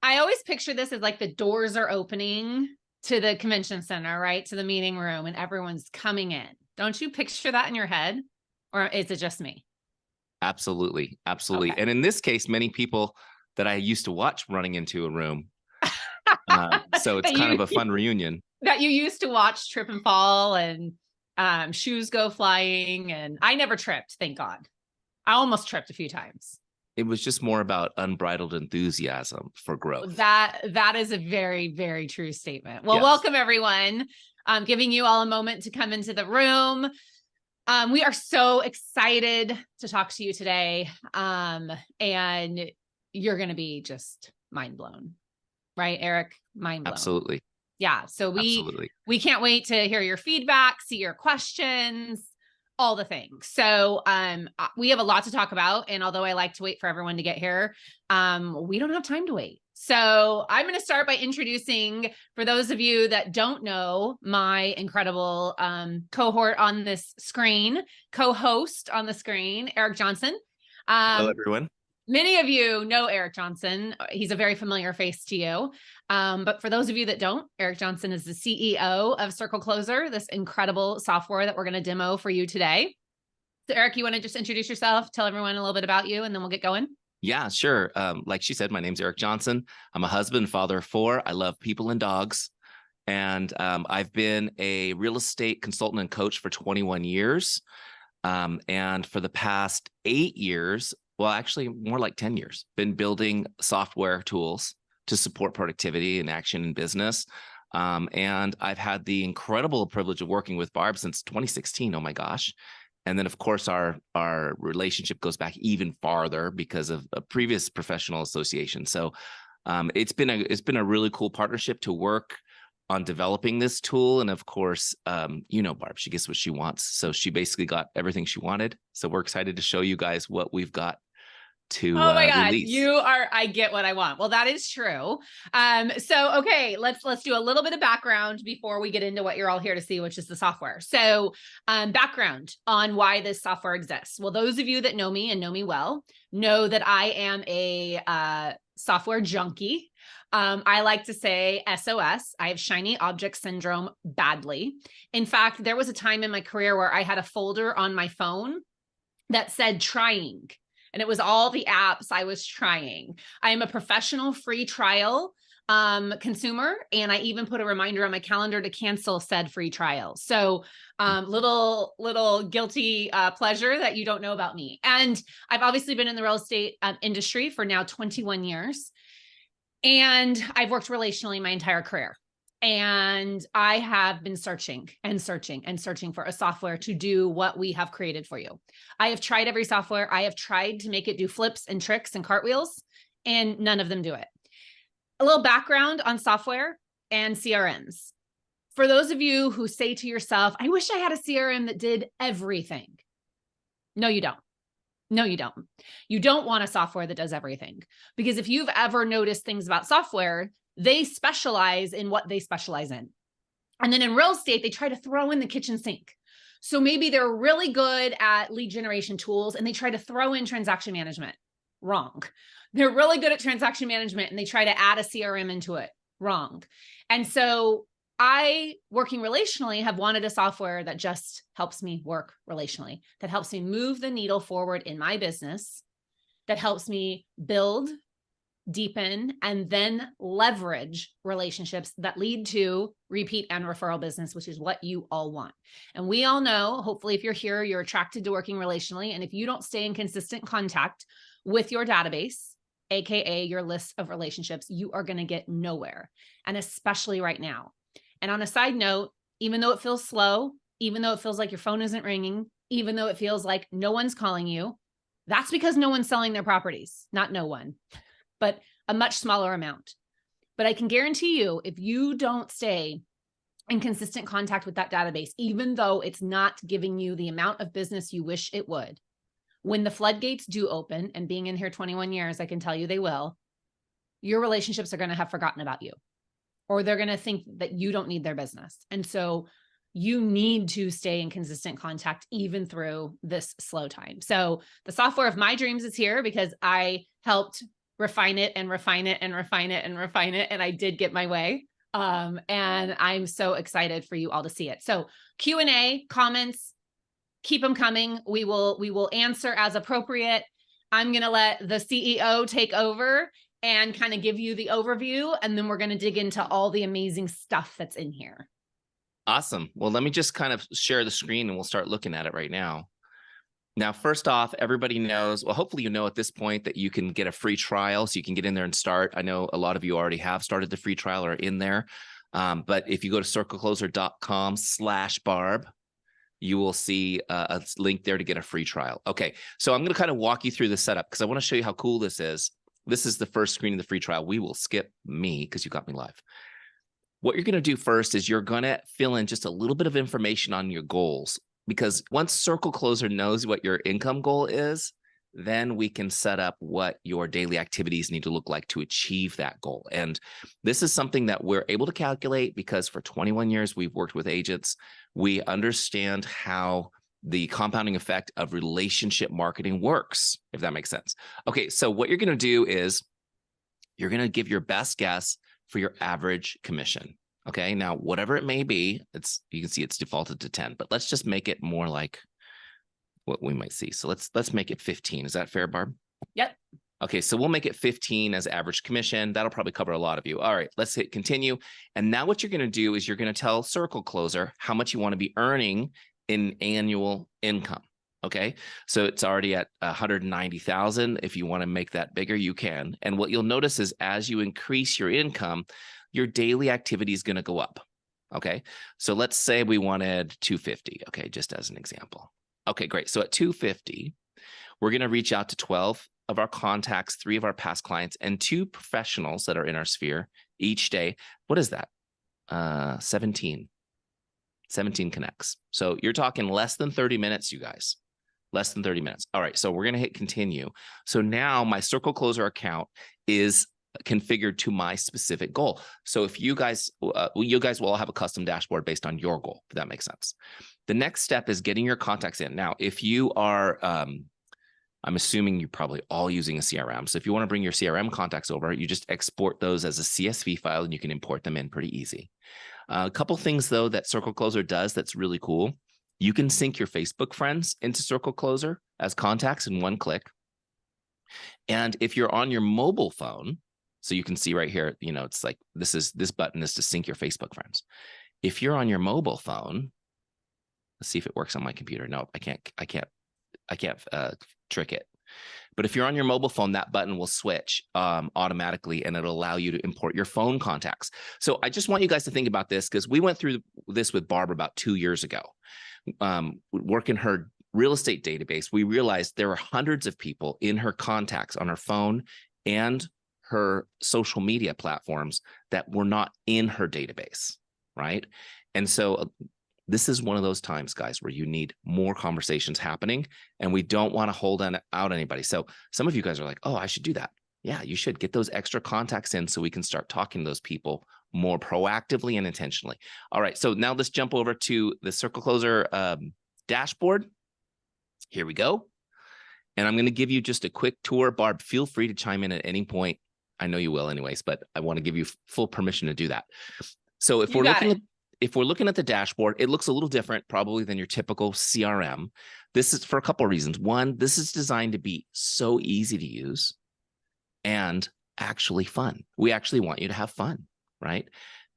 I always picture this as like the doors are opening to the convention center, right? To the meeting room, and everyone's coming in. Don't you picture that in your head? Or is it just me? Absolutely. Absolutely. Okay. And in this case, many people that I used to watch running into a room. So it's that kind of you a fun reunion. that you used to watch trip and fall and shoes go flying. And I never tripped, thank God. I almost tripped a few times. It was just more about unbridled enthusiasm for growth. That is a very, very true statement. Well, Yes. welcome everyone. Giving you all a moment to come into the room. We are so excited to talk to you today. And you're going to be just mind blown, right, Eric? Mind blown. Absolutely. Yeah. So Absolutely. we can't wait to hear your feedback, see your questions, all the things. So we have a lot to talk about. And although I like to wait for everyone to get here, we don't have time to wait. So I'm going to start by introducing, for those of you that don't know, my incredible cohort on this screen, co-host on the screen, Eric Johnson. Hello, everyone. Many of you know Eric Johnson. He's a very familiar face to you. But for those of you that don't, Eric Johnson is the CEO of CircleCloser, this incredible software that we're going to demo for you today. So Eric, you want to just introduce yourself, tell everyone a little bit about you, and then we'll get going? Yeah, sure. Like she said, my name's Eric Johnson. I'm a husband, father of 4. I love people and dogs. And I've been a real estate consultant and coach for 21 years. And for the past 8 years, well, actually more like 10 years, been building software tools to support productivity and action in business. And I've had the incredible privilege of working with Barb since 2016. Oh my gosh. And then, of course, our relationship goes back even farther because of a previous professional association. So it's been a really cool partnership to work on developing this tool. And of course, Barb, she gets what she wants. So she basically got everything she wanted. So we're excited to show you guys what we've got to Oh my God, release. I get what I want. Well, that is true. So, okay, let's do a little bit of background before we get into what you're all here to see, which is the software. So, background on why this software exists. Well, those of you that know me and know me well, know that I am a software junkie. I like to say SOS. I have shiny object syndrome badly. In fact, there was a time in my career where I had a folder on my phone that said trying. And it was all the apps I was trying. I am a professional free trial consumer. And I even put a reminder on my calendar to cancel said free trial. So little guilty pleasure that you don't know about me. And I've obviously been in the real estate industry for now 21 years. And I've worked relationally my entire career. And I have been searching and searching and searching for a software to do what we have created for you. I have tried every software. I have tried to make it do flips and tricks and cartwheels, and none of them do it. A little background on software and CRMs. For those of you who say to yourself, I wish I had a CRM that did everything. No, you don't. No, you don't. You don't want a software that does everything. Because if you've ever noticed things about software, they specialize in what they specialize in. And then in real estate, they try to throw in the kitchen sink. So maybe they're really good at lead generation tools and they try to throw in transaction management. Wrong. They're really good at transaction management and they try to add a CRM into it. Wrong. And so I, working relationally, have wanted a software that just helps me work relationally, that helps me move the needle forward in my business, that helps me build, deepen, and then leverage relationships that lead to repeat and referral business, which is what you all want. And we all know, hopefully, if you're here, you're attracted to working relationally. And if you don't stay in consistent contact with your database, AKA your list of relationships, you are going to get nowhere. And especially right now. And on a side note, even though it feels slow, even though it feels like your phone isn't ringing, even though it feels like no one's calling you, that's because no one's selling their properties, not no one, but a much smaller amount. But I can guarantee you, if you don't stay in consistent contact with that database, even though it's not giving you the amount of business you wish it would, when the floodgates do open, and being in here 21 years, I can tell you they will, your relationships are going to have forgotten about you, or they're going to think that you don't need their business. And so you need to stay in consistent contact even through this slow time. So the software of my dreams is here because I helped refine it and refine it and refine it and refine it. And I did get my way. And I'm so excited for you all to see it. So Q&A, comments, keep them coming. We will answer as appropriate. I'm going to let the CEO take over and kind of give you the overview. And then we're going to dig into all the amazing stuff that's in here. Awesome. Well, let me just kind of share the screen and we'll start looking at it right now. Now, first off, everybody knows, well, hopefully you know at this point that you can get a free trial, so you can get in there and start. I know a lot of you already have started the free trial or are in there. But if you go to circlecloser.com/Barb, you will see a link there to get a free trial. Okay, so I'm going to kind of walk you through the setup because I want to show you how cool this is. This is the first screen of the free trial. We will skip me because you got me live. What you're going to do first is you're going to fill in just a little bit of information on your goals, because once CircleCloser knows what your income goal is, then we can set up what your daily activities need to look like to achieve that goal. And this is something that we're able to calculate because for 21 years, we've worked with agents. We understand how the compounding effect of relationship marketing works, if that makes sense. Okay, so what you're going to do is you're going to give your best guess for your average commission. Okay, now whatever it may be, you can see it's defaulted to 10, but let's just make it more like what we might see. So let's make it 15. Is that fair, Barb? Yep. Okay, so we'll make it 15 as average commission. That'll probably cover a lot of you. All right, let's hit continue. And now what you're going to do is you're going to tell CircleCloser how much you want to be earning in annual income. Okay, so it's already at 190,000. If you want to make that bigger, you can. And what you'll notice is as you increase your income, your daily activity is going to go up. Okay, so let's say we wanted 250. Okay, just as an example. Okay, great. So at 250, we're going to reach out to 12 of our contacts, 3 of our past clients, and 2 professionals that are in our sphere each day. What is that? 17 connects. So you're talking less than 30 minutes, you guys. Less than 30 minutes. All right, so we're going to hit continue. So now my CircleCloser account is configured to my specific goal. So if you guys will all have a custom dashboard based on your goal, if that makes sense. The next step is getting your contacts in. Now, if you are, I'm assuming you're probably all using a CRM. So if you want to bring your CRM contacts over, you just export those as a CSV file and you can import them in pretty easy. A couple things though that CircleCloser does that's really cool. You can sync your Facebook friends into CircleCloser as contacts in one click. And if you're on your mobile phone, so you can see right here, you know, it's like this button is to sync your Facebook friends. If you're on your mobile phone, let's see if it works on my computer. No, I can't trick it. But if you're on your mobile phone, that button will switch automatically and it'll allow you to import your phone contacts. So I just want you guys to think about this because we went through this with Barb about 2 years ago. Working her real estate database, we realized there were hundreds of people in her contacts on her phone and her social media platforms that were not in her database, right? And so this is one of those times, guys, where you need more conversations happening and we don't want to hold out anybody. So some of you guys are like, oh, I should do that. Yeah, you should get those extra contacts in so we can start talking to those people more proactively and intentionally. All right, so now let's jump over to the CircleCloser dashboard. Here we go. And I'm going to give you just a quick tour. Barb, feel free to chime in at any point. I know you will anyways, but I want to give you full permission to do that. So if we're looking at the dashboard, it looks a little different probably than your typical CRM. This is for a couple of reasons. One, this is designed to be so easy to use and actually fun. We actually want you to have fun, right?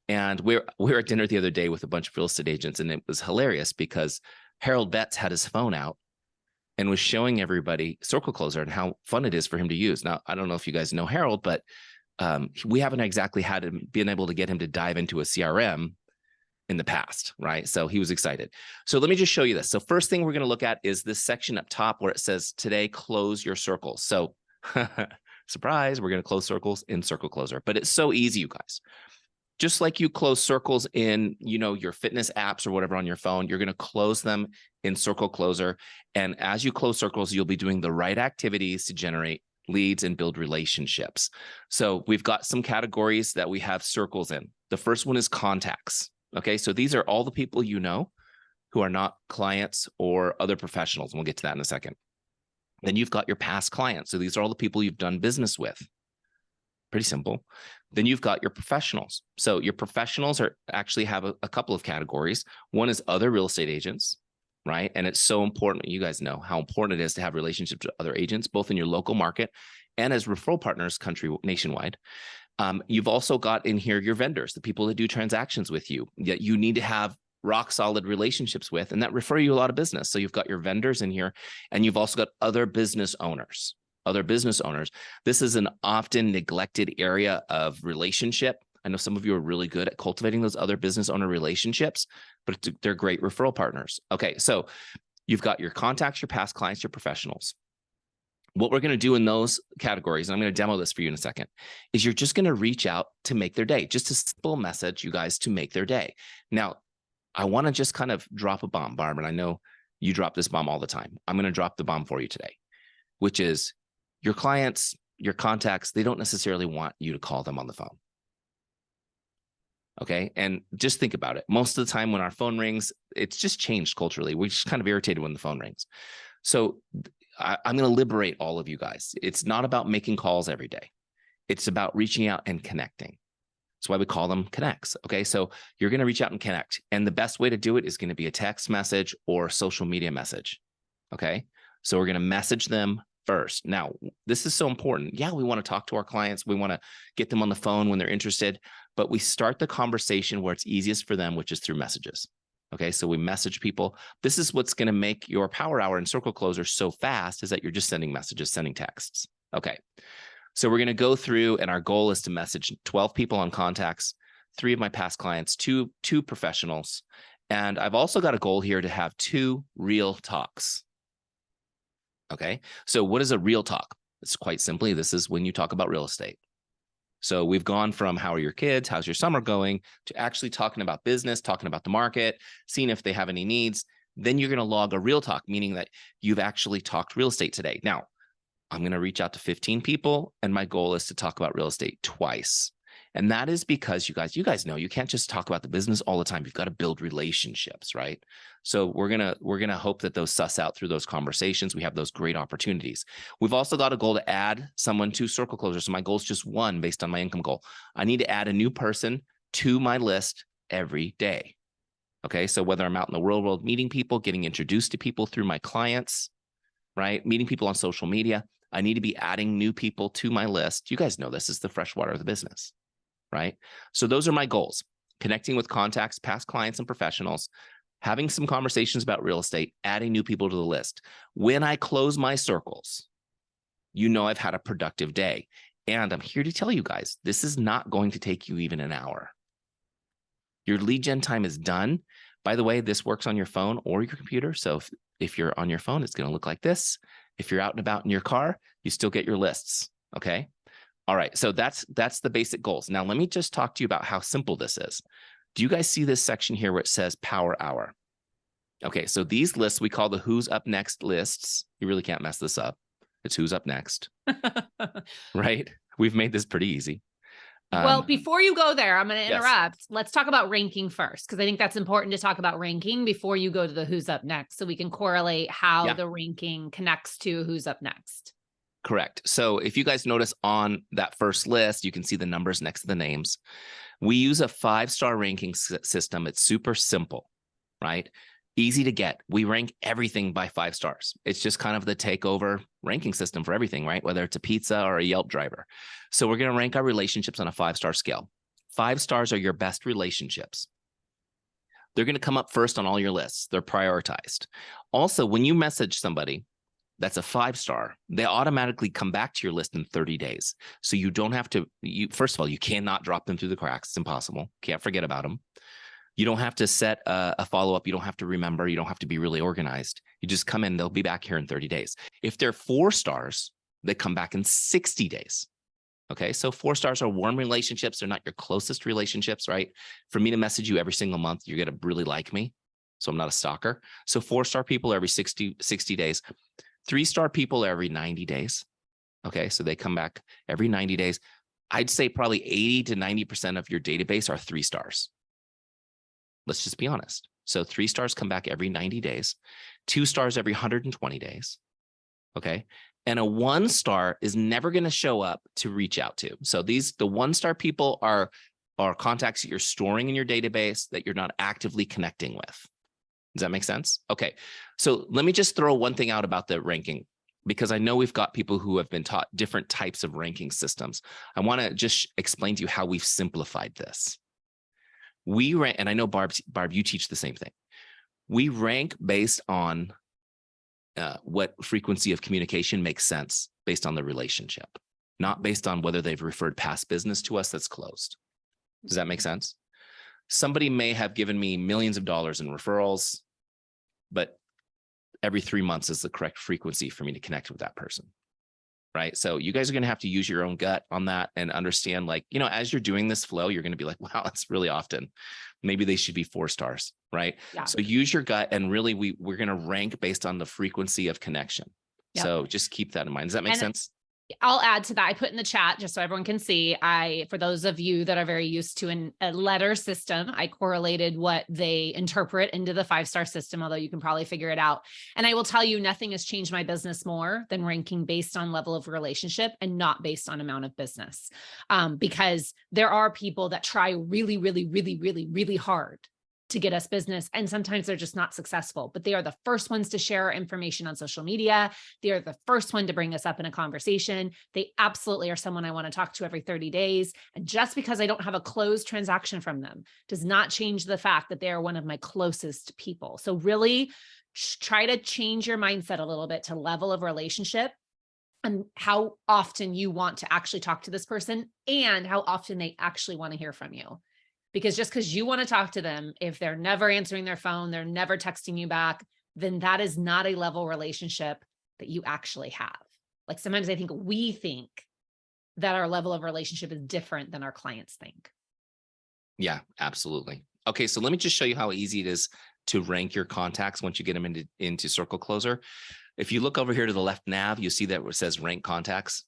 And we were at dinner the other day with a bunch of real estate agents, and it was hilarious because Barb Betts had his phone out and was showing everybody CircleCloser and how fun it is for him to use. Now, I don't know if you guys know Harold, but we haven't exactly been able to get him to dive into a CRM in the past, right? So he was excited. So let me just show you this. So first thing we're going to look at is this section up top where it says, today, close your circles. So surprise, we're going to close circles in CircleCloser, but it's so easy, you guys. Just like you close circles in, you know, your fitness apps or whatever on your phone, you're going to close them in CircleCloser. And as you close circles, you'll be doing the right activities to generate leads and build relationships. So we've got some categories that we have circles in. The first one is contacts. Okay, so these are all the people you know who are not clients or other professionals. And we'll get to that in a second. Then you've got your past clients. So these are all the people you've done business with. Pretty simple. Then you've got your professionals. So your professionals are actually have a couple of categories. One is other real estate agents, right? And it's so important. You guys know how important it is to have relationships with other agents, both in your local market and as referral partners nationwide. You've also got in here your vendors, the people that do transactions with you, that you need to have rock solid relationships with, and that refer you a lot of business. So you've got your vendors in here, and you've also got other business owners. This is an often neglected area of relationship. I know some of you are really good at cultivating those other business owner relationships, but they're great referral partners. Okay, so you've got your contacts, your past clients, your professionals. What we're going to do in those categories, and I'm going to demo this for you in a second, is you're just going to reach out to make their day. Just a simple message, you guys, to make their day. Now, I want to just kind of drop a bomb, Barb, and I know you drop this bomb all the time. I'm going to drop the bomb for you today, which is your clients, your contacts, they don't necessarily want you to call them on the phone. Okay. And just think about it. Most of the time when our phone rings, it's just changed culturally. We're just kind of irritated when the phone rings. So I'm going to liberate all of you guys. It's not about making calls every day. It's about reaching out and connecting. That's why we call them connects. Okay. So you're going to reach out and connect. And the best way to do it is going to be a text message or a social media message. Okay. So we're going to message them first. Now, this is so important. Yeah, we want to talk to our clients. We want to get them on the phone when they're interested, but we start the conversation where it's easiest for them, which is through messages. Okay, so we message people. This is what's going to make your power hour and CircleCloser so fast, is that you're just sending messages, sending texts. Okay, so we're going to go through, and our goal is to message 12 people on contacts, 3 of my past clients, two professionals, and I've also got a goal here to have 2 real talks. Okay, so what is a real talk? It's quite simply, this is when you talk about real estate. So we've gone from how are your kids, how's your summer going, to actually talking about business, talking about the market, seeing if they have any needs. Then you're going to log a real talk, meaning that you've actually talked real estate today. Now, I'm going to reach out to 15 people, and my goal is to talk about real estate twice. And that is because you guys know you can't just talk about the business all the time. You've got to build relationships, right? So we're gonna hope that those suss out through those conversations. We have those great opportunities. We've also got a goal to add someone to CircleCloser. So my goal is just 1 based on my income goal. I need to add a new person to my list every day. Okay, so whether I'm out in the real world meeting people, getting introduced to people through my clients, right? Meeting people on social media, I need to be adding new people to my list. You guys know this is the fresh water of the business, right? So those are my goals: connecting with contacts, past clients, and professionals, having some conversations about real estate, adding new people to the list. When I close my circles, you know I've had a productive day. And I'm here to tell you guys, this is not going to take you even an hour. Your lead gen time is done. By the way, this works on your phone or your computer. So if you're on your phone, it's going to look like this. If you're out and about in your car, you still get your lists. Okay. All right. So that's the basic goals. Now, let me just talk to you about how simple this is. Do you guys see this section here where it says Power Hour? Okay, so these lists we call the Who's Up Next lists. You really can't mess this up. It's Who's Up Next, right? We've made this pretty easy. Well, before you go there, I'm going to interrupt. Yes. Let's talk about ranking first, because I think that's important to talk about ranking before you go to the Who's Up Next, so we can correlate how the ranking connects to Who's Up Next. Correct. So if you guys notice on that first list, you can see the numbers next to the names. We use a 5-star ranking system. It's super simple, right? Easy to get. We rank everything by 5 stars. It's just kind of the takeover ranking system for everything, right? Whether it's a pizza or a Yelp driver. So we're going to rank our relationships on a 5-star scale. 5 stars are your best relationships. They're going to come up first on all your lists. They're prioritized. Also, when you message somebody that's a 5-star, they automatically come back to your list in 30 days. So you don't have to, first of all, you cannot drop them through the cracks. It's impossible. Can't forget about them. You don't have to set a follow-up. You don't have to remember. You don't have to be really organized. You just come in, they'll be back here in 30 days. If they're 4 stars, they come back in 60 days. Okay, so 4 stars are warm relationships. They're not your closest relationships, right? For me to message you every single month, you're going to really like me. So I'm not a stalker. So 4-star people every 60 days. 3-star people every 90 days. Okay, so they come back every 90 days. I'd say probably 80 to 90% of your database are 3 stars. Let's just be honest. So 3 stars come back every 90 days, 2 stars every 120 days. Okay, And a 1-star is never going to show up to reach out to. So the 1-star people are contacts that you're storing in your database that you're not actively connecting with. Does that make sense? Okay. So let me just throw one thing out about the ranking, because I know we've got people who have been taught different types of ranking systems. I want to just explain to you how we've simplified this. We rank, and I know Barb, you teach the same thing. We rank based on what frequency of communication makes sense based on the relationship, not based on whether they've referred past business to us that's closed. Does that make sense? Somebody may have given me millions of dollars in referrals, but every 3 months is the correct frequency for me to connect with that person. Right. So you guys are going to have to use your own gut on that and understand, like, as you're doing this flow, you're going to be like, wow, that's really often. Maybe they should be 4 stars. Right. Yeah. So use your gut, and really we're going to rank based on the frequency of connection. Yep. So just keep that in mind. Does that make sense? I'll add to that. I put in the chat just so everyone can see. For those of you that are very used to a letter system, I correlated what they interpret into the 5-star system, although you can probably figure it out. And I will tell you, nothing has changed my business more than ranking based on level of relationship and not based on amount of business. Because there are people that try really, really, really, really, really hard to get us business. And sometimes they're just not successful, but they are the first ones to share our information on social media. They are the first one to bring us up in a conversation. They absolutely are someone I want to talk to every 30 days. And just because I don't have a closed transaction from them does not change the fact that they are one of my closest people. So really try to change your mindset a little bit to level of relationship and how often you want to actually talk to this person and how often they actually want to hear from you. Because just because you want to talk to them, if they're never answering their phone, they're never texting you back, then that is not a level relationship that you actually have. Like sometimes I think we think that our level of relationship is different than our clients think. Yeah, absolutely. Okay, so let me just show you how easy it is to rank your contacts once you get them into CircleCloser. If you look over here to the left nav, you see that where it says rank contacts.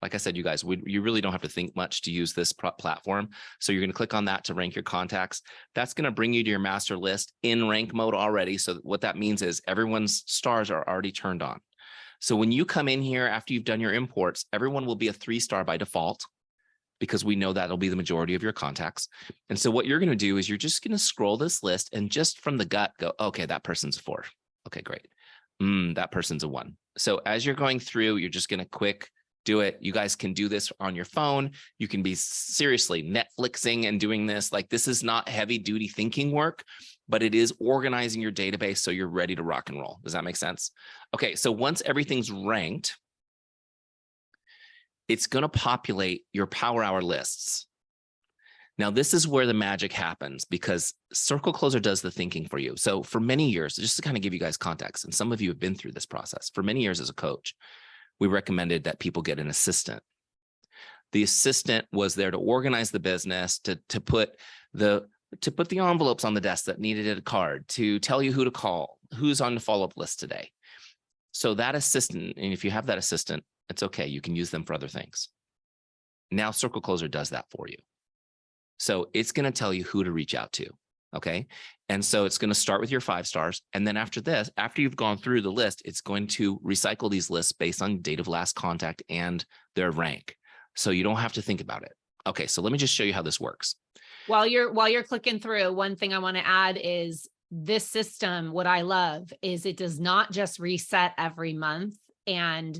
Like I said, you guys, you really don't have to think much to use this platform. So you're going to click on that to rank your contacts. That's going to bring you to your master list in rank mode already. So what that means is everyone's stars are already turned on. So when you come in here after you've done your imports, everyone will be a 3-star by default, because we know that'll be the majority of your contacts. And so what you're going to do is you're just going to scroll this list and just from the gut go, okay, that person's a 4. Okay, great. That person's a 1. So as you're going through, you're just going to do it. You guys can do this on your phone. You can be seriously Netflixing and doing this. Like, this is not heavy duty thinking work, but it is organizing your database so you're ready to rock and roll. Does that make sense? Okay. So once everything's ranked, it's going to populate your Power Hour lists. Now, this is where the magic happens, because CircleCloser does the thinking for you. So for many years, just to kind of give you guys context, and some of you have been through this process, for many years as a coach, we recommended that people get an assistant. The assistant was there to organize the business, to put the envelopes on the desk that needed a card, to tell you who to call, who's on the follow-up list today. So that assistant, and if you have that assistant, it's okay. You can use them for other things. Now CircleCloser does that for you. So it's going to tell you who to reach out to. Okay. And so it's going to start with your 5 stars. And then after this, after you've gone through the list, it's going to recycle these lists based on date of last contact and their rank. So you don't have to think about it. Okay. So let me just show you how this works. While you're clicking through, one thing I want to add is this system. What I love is it does not just reset every month. And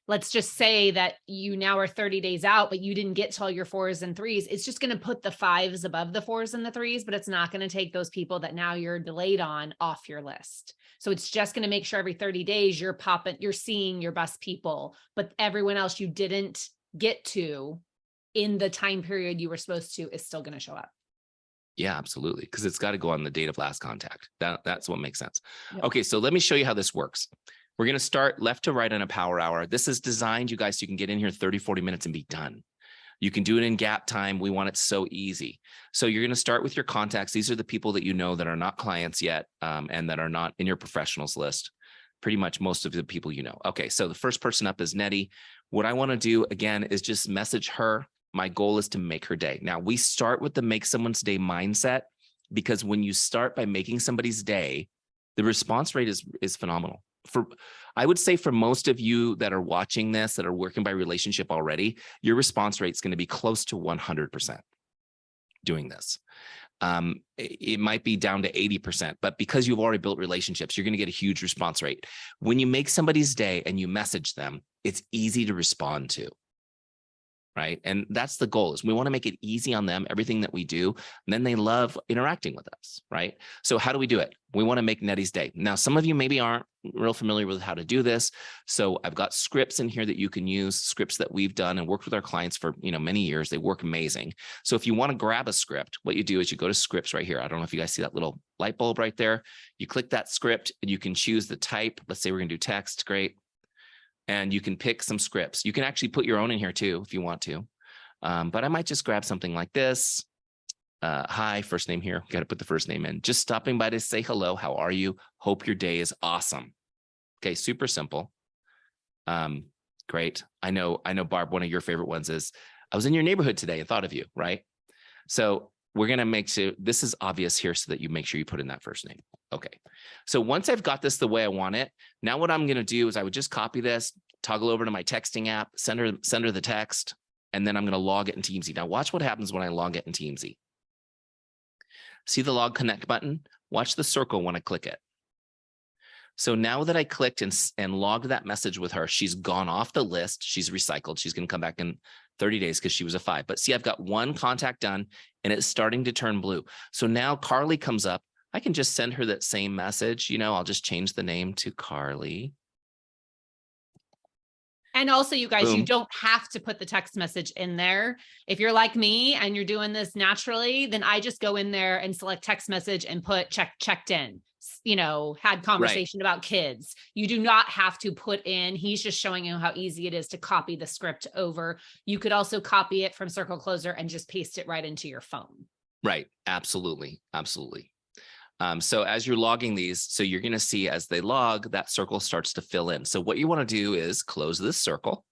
let's just say that you now are 30 days out, but you didn't get to all your 4s and 3s. It's just going to put the 5s above the 4s and the 3s, but it's not going to take those people that now you're delayed on off your list. So it's just going to make sure every 30 days you're seeing your best people, but everyone else you didn't get to in the time period you were supposed to is still going to show up. Yeah, absolutely. Because it's got to go on the date of last contact. That's what makes sense. Yep. Okay. So let me show you how this works. We're going to start left to right on a Power Hour. This is designed, you guys, so you can get in here 30, 40 minutes and be done. You can do it in gap time. We want it so easy. So you're going to start with your contacts. These are the people that you know that are not clients yet and that are not in your professionals list. Pretty much most of the people you know. Okay, so the first person up is Nettie. What I want to do, again, is just message her. My goal is to make her day. Now, we start with the make someone's day mindset, because when you start by making somebody's day, the response rate is phenomenal. I would say for most of you that are watching this, that are working by relationship already, your response rate is going to be close to 100% doing this. It might be down to 80%, but because you've already built relationships, you're going to get a huge response rate. When you make somebody's day and you message them, it's easy to respond to. Right. And that's the goal, is we want to make it easy on them, everything that we do. And then they love interacting with us. Right. So how do we do it? We want to make Nettie's day. Now, some of you maybe aren't real familiar with how to do this. So I've got scripts in here that you can use, scripts that we've done and worked with our clients for, many years. They work amazing. So if you want to grab a script, what you do is you go to scripts right here. I don't know if you guys see that little light bulb right there. You click that script and you can choose the type. Let's say we're going to do text. Great. And you can pick some scripts. You can actually put your own in here too, if you want to. But I might just grab something like this. Hi, first name here. Got to put the first name in. Just stopping by to say hello. How are you? Hope your day is awesome. Okay, super simple. Great. I know, Barb, one of your favorite ones is, I was in your neighborhood today and thought of you, right? So we're going to make sure this is obvious here so that you make sure you put in that first name. Okay. So once I've got this the way I want it, now what I'm going to do is I would just copy this, toggle over to my texting app, send her the text, and then I'm going to log it in Teamsy. Now watch what happens when I log it in Teamsy. See the log connect button? Watch the circle when I click it. So now that I clicked and logged that message with her, she's gone off the list. She's recycled. She's going to come back in 30 days because she was a 5. But see, I've got one contact done and it's starting to turn blue. So now Carly comes up. I can just send her that same message. I'll just change the name to Carly. And also, you guys, Boom. You don't have to put the text message in there. If you're like me and you're doing this naturally, then I just go in there and select text message and put checked in, had conversation about kids. You do not have to put in, he's just showing you how easy it is to copy the script over. You could also copy it from CircleCloser and just paste it right into your phone. Right. Absolutely. Absolutely. So as you're logging these, so you're going to see as they log, that circle starts to fill in. So what you want to do is close this circle.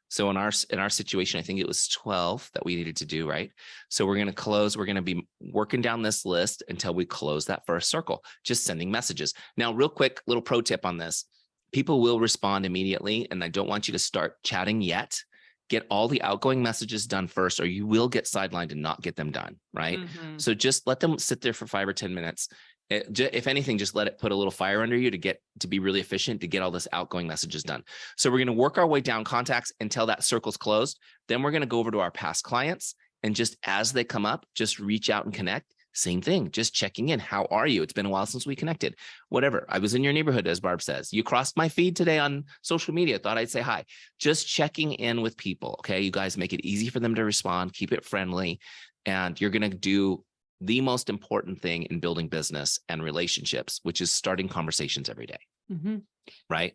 So in our situation, I think it was 12 that we needed to do, right? So we're going to close. We're going to be working down this list until we close that first circle, just sending messages. Now, real quick, little pro tip on this. People will respond immediately, and I don't want you to start chatting yet. Get all the outgoing messages done first, or you will get sidelined and not get them done, right? Mm-hmm. So just let them sit there for 5 or 10 minutes. If anything, just let it put a little fire under you to be really efficient, to get all this outgoing messages done. So we're going to work our way down contacts until that circle's closed. Then we're going to go over to our past clients, and just as they come up, just reach out and connect. Same thing, just checking in. How are you? It's been a while since we connected. Whatever. I was in your neighborhood, as Barb says. You crossed my feed today on social media. Thought I'd say hi. Just checking in with people. Okay. You guys make it easy for them to respond. Keep it friendly. And you're going to do the most important thing in building business and relationships, which is starting conversations every day. Mm-hmm. Right.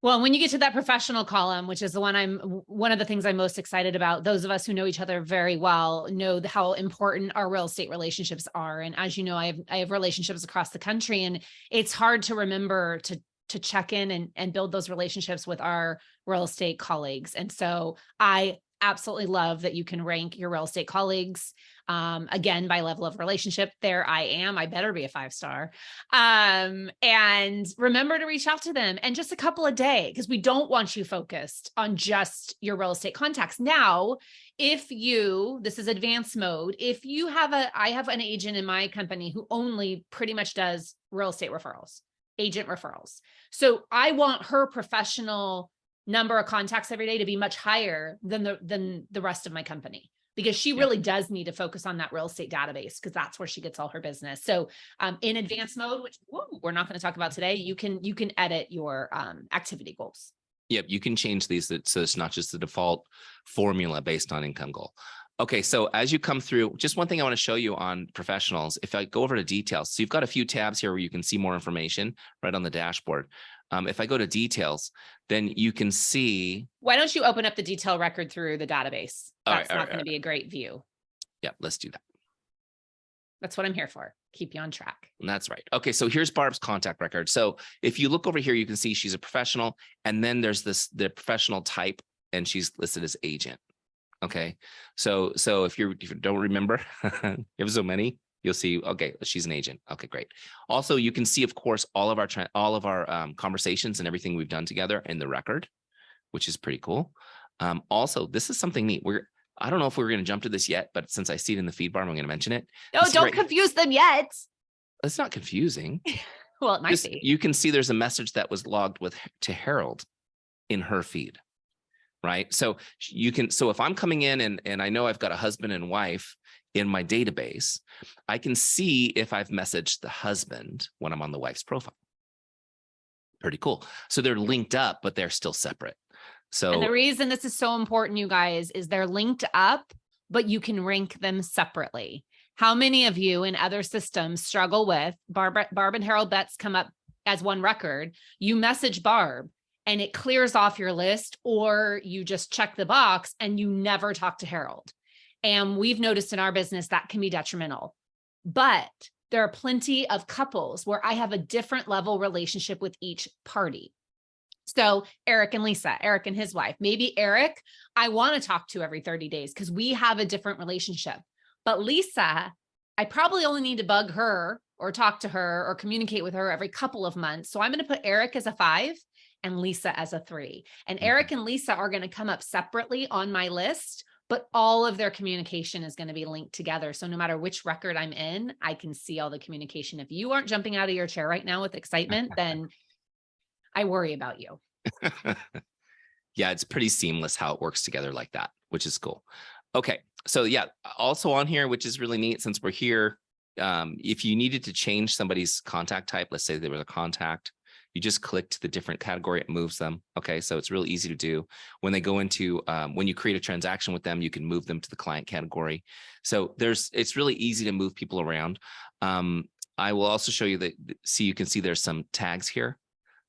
Well, when you get to that professional column, which is the one of the things I'm most excited about, those of us who know each other very well know how important our real estate relationships are. And as you know, I have relationships across the country, and it's hard to remember to check in and build those relationships with our real estate colleagues. And so I absolutely love that you can rank your real estate colleagues, again, by level of relationship. There I am. I better be a 5-star. And remember to reach out to them in just a couple of days, because we don't want you focused on just your real estate contacts. Now, this is advanced mode. If you have I have an agent in my company who only pretty much does real estate referrals, agent referrals. So I want her professional number of contacts every day to be much higher than the rest of my company, because she really does need to focus on that real estate database, because that's where she gets all her business. So in advanced mode, which we're not going to talk about today, you can edit your activity goals. Yep. You can change these so it's not just the default formula based on income goal. Okay. So as you come through, just one thing I want to show you on professionals, if I go over to details, so you've got a few tabs here where you can see more information right on the dashboard. If I go to details, then you can see. Why don't you open up the detail record through the database? That's not going to be a great view. Yeah, let's do that. That's what I'm here for. Keep you on track. That's right. Okay, so here's Barb's contact record. So if you look over here, you can see she's a professional, and then there's the professional type, and she's listed as agent. Okay, so if you don't remember, you have so many. You'll see, okay, she's an agent. Okay, great. Also, you can see, of course, all of our conversations and everything we've done together in the record, which is pretty cool. Also, this is something neat. I don't know if we're going to jump to this yet, but since I see it in the feed bar, I'm going to mention it. No, don't confuse them yet. It's not confusing. Well, it might be. You can see there's a message that was logged to Harold in her feed, right? So if I'm coming in and I know I've got a husband and wife in my database, I can see if I've messaged the husband when I'm on the wife's profile. Pretty cool. So they're linked up, but they're still separate. So, and the reason this is so important, you guys, is they're linked up, but you can rank them separately. How many of you in other systems struggle with Barb and Harold Betts come up as one record? You message Barb and it clears off your list, or you just check the box and you never talk to Harold. And we've noticed in our business that can be detrimental. But there are plenty of couples where I have a different level relationship with each party. So Eric and Lisa, Eric and his wife, maybe Eric, I want to talk to every 30 days because we have a different relationship. But Lisa, I probably only need to bug her or talk to her or communicate with her every couple of months. So I'm going to put Eric as a 5 and Lisa as a 3. And Eric and Lisa are going to come up separately on my list, but all of their communication is going to be linked together. So no matter which record I'm in, I can see all the communication. If you aren't jumping out of your chair right now with excitement, then I worry about you. Yeah, it's pretty seamless how it works together like that, which is cool. Okay. So yeah, also on here, which is really neat since we're here, if you needed to change somebody's contact type, let's say they were a contact, you just click to the different category, it moves them. Okay. So it's really easy to do. When they go into, when you create a transaction with them, you can move them to the client category. So it's really easy to move people around. I will also show you that, you can see there's some tags here.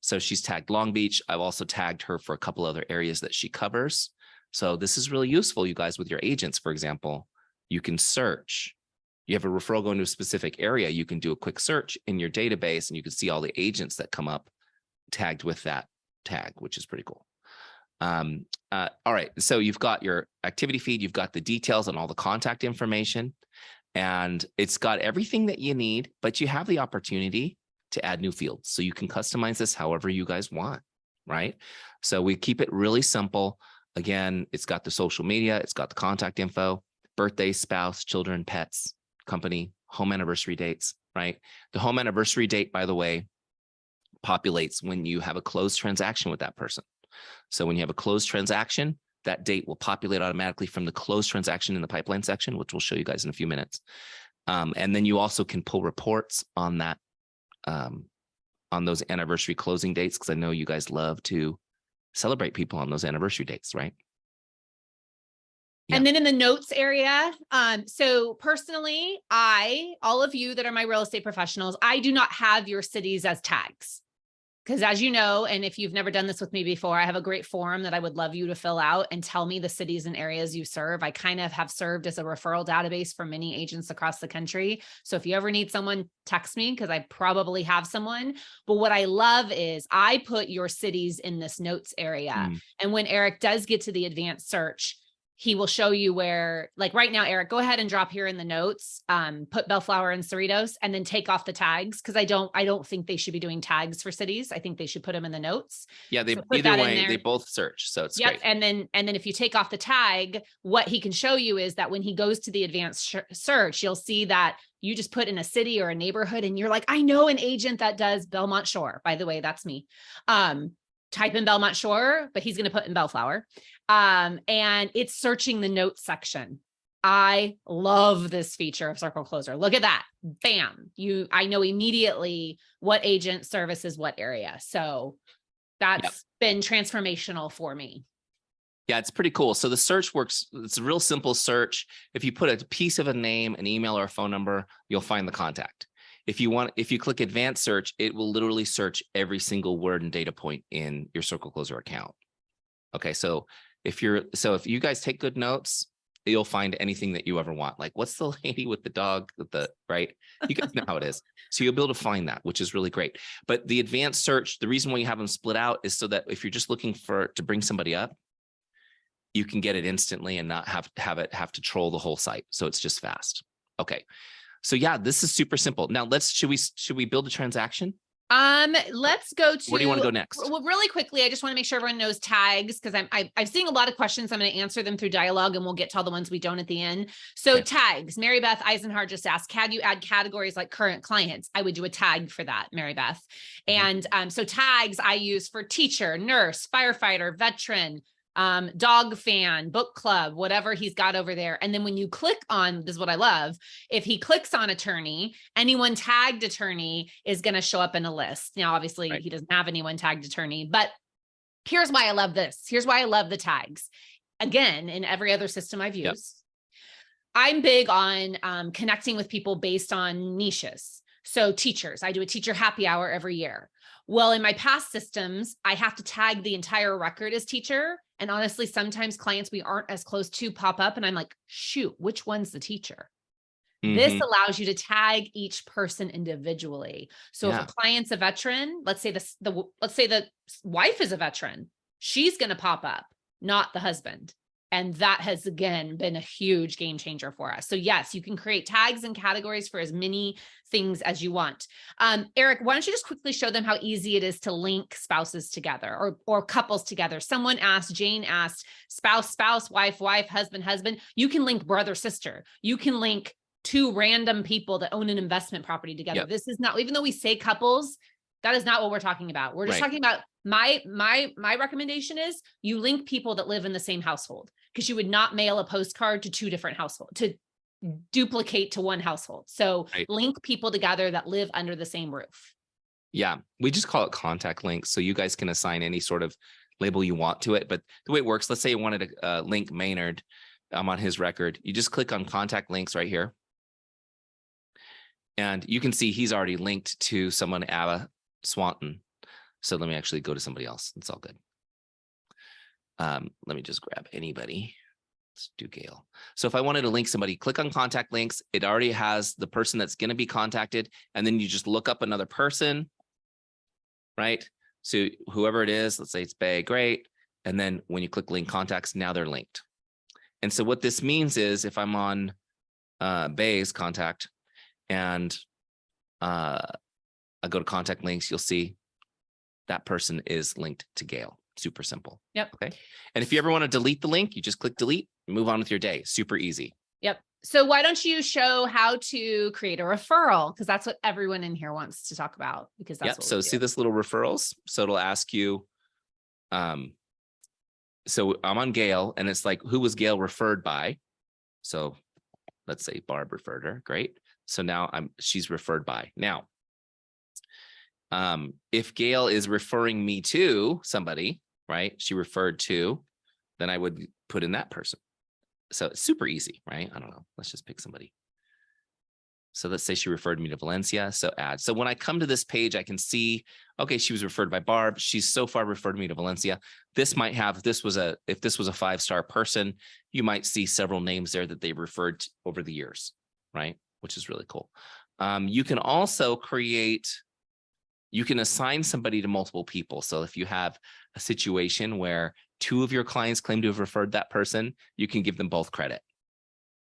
So she's tagged Long Beach. I've also tagged her for a couple other areas that she covers. So this is really useful, you guys, with your agents. For example, you can search. You have a referral going to a specific area. You can do a quick search in your database and you can see all the agents that come up tagged with that tag, which is pretty cool. All right. So you've got your activity feed. You've got the details and all the contact information, and it's got everything that you need, but you have the opportunity to add new fields. So you can customize this however you guys want, right? So we keep it really simple. Again, it's got the social media, it's got the contact info, birthday, spouse, children, pets, company, home anniversary dates, right? The home anniversary date, by the way, populates when you have a closed transaction with that person. So when you have a closed transaction, that date will populate automatically from the closed transaction in the pipeline section, which we'll show you guys in a few minutes. And then you also can pull reports on that, on those anniversary closing dates, because I know you guys love to celebrate people on those anniversary dates, right? Yeah. And then in the notes area, so personally, all of you that are my real estate professionals, I do not have your cities as tags. Because as you know, and if you've never done this with me before, I have a great form that I would love you to fill out and tell me the cities and areas you serve. I kind of have served as a referral database for many agents across the country. So if you ever need someone, text me because I probably have someone. But what I love is I put your cities in this notes area. And when Eric does get to the advanced search, he will show you where, like right now, Eric, go ahead and drop here in the notes, put Bellflower and Cerritos, and then take off the tags. Cause I don't think they should be doing tags for cities. I think they should put them in the notes. Yeah. Either way, they both search. So it's great. And then if you take off the tag, what he can show you is that when he goes to the advanced search, you'll see that you just put in a city or a neighborhood and you're like, I know an agent that does Belmont Shore. By the way, that's me. Type in Belmont Shore, but he's going to put in Bellflower. And it's searching the notes section. I love this feature of CircleCloser. Look at that. Bam. I know immediately what agent services what area. So that's been transformational for me. Yeah, it's pretty cool. So the search works. It's a real simple search. If you put a piece of a name, an email, or a phone number, you'll find the contact. If you click advanced search, it will literally search every single word and data point in your CircleCloser account. Okay, so if you guys take good notes, you'll find anything that you ever want. Like, what's the lady with the dog right? You guys know how it is. So you'll be able to find that, which is really great. But the advanced search, the reason why you have them split out is so that if you're just looking to bring somebody up, you can get it instantly and not have to troll the whole site. So it's just fast. Okay. So yeah, this is super simple. Now should we build a transaction? Let's go to, Where do you want to go next? well, really quickly, I just want to make sure everyone knows tags, because I'm seeing a lot of questions. I'm going to answer them through dialogue, and we'll get to all the ones we don't at the end. So Okay. tags, Mary Beth Eisenhart just asked, can you add categories like current clients? I would do a tag for that, Mary Beth. And so tags I use for teacher, nurse, firefighter, veteran, dog fan, book club, whatever he's got over there. And then when you click on, this is what I love, if he clicks on attorney, anyone tagged attorney is going to show up in a list. Now, obviously he doesn't have anyone tagged attorney, but here's why I love this. Here's why I love the tags. Again, in every other system I've used, I'm big on connecting with people based on niches. So teachers, I do a teacher happy hour every year. Well, in my past systems, I have to tag the entire record as teacher. And honestly, sometimes clients we aren't as close to pop up, and I'm like, shoot, which one's the teacher? This allows you to tag each person individually. So if a client's a veteran, let's say the wife is a veteran, she's going to pop up, not the husband. And that has, again, been a huge game changer for us. So yes, you can create tags and categories for as many things as you want. Eric, why don't you just quickly show them how easy it is to link spouses together or couples together? Someone asked, Jane asked, spouse, wife, husband. You can link brother, sister. You can link two random people that own an investment property together. This is not, even though we say couples, that is not what we're talking about. We're just talking about my recommendation is you link people that live in the same household, because you would not mail a postcard to two different households to duplicate to one household. So link people together that live under the same roof. Yeah, we just call it contact links. So you guys can assign any sort of label you want to it. But the way it works, let's say you wanted to link Maynard on his record. You just click on contact links right here. And you can see he's already linked to someone, Ava Swanton. So let me actually go to somebody else. It's all good. Let me just grab anybody. Let's do Gail. So if I wanted to link somebody, click on contact links. It already has the person that's going to be contacted. And then you just look up another person, right? So whoever it is, let's say it's Bay, great. And then when you click link contacts, now they're linked. And so what this means is if I'm on Bay's contact and I go to contact links, you'll see that person is linked to Gail. Super simple. Yep. Okay. And if you ever want to delete the link, you just click delete, move on with your day. Super easy. Yep. So why don't you show how to create a referral? Because that's what everyone in here wants to talk about, because that's what so we do. See this little referrals. So it'll ask you, so I'm on Gail and it's like, who was Gail referred by? So let's say Barb referred her. Great. So now she's referred by. Now, if Gail is referring me to somebody, right? She referred to, then I would put in that person. So it's super easy, right? I don't know. Let's just pick somebody. So let's say she referred me to Valencia. So add. So when I come to this page, I can see, okay, she was referred by Barb. She's so far referred me to Valencia. This might have, if this was a 5-star person, you might see several names there that they referred to over the years, right? Which is really cool. You can also you can assign somebody to multiple people. So if you have a situation where 2 of your clients claim to have referred that person, you can give them both credit,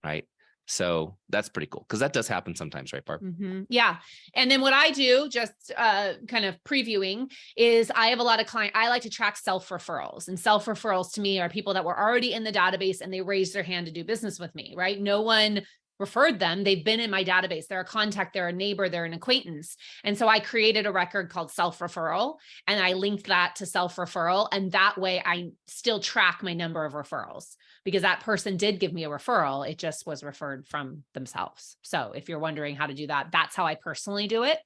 right? So that's pretty cool, because that does happen sometimes, right, Barb? Yeah. And then what I do, just kind of previewing, is I have a lot of clients. I like to track self-referrals, and self-referrals to me are people that were already in the database and they raised their hand to do business with me, right? No one referred them. They've been in my database. They're a contact, they're a neighbor, they're an acquaintance. And so I created a record called self-referral, and I linked that to self-referral. And that way I still track my number of referrals, because that person did give me a referral. It just was referred from themselves. So if you're wondering how to do that, that's how I personally do it.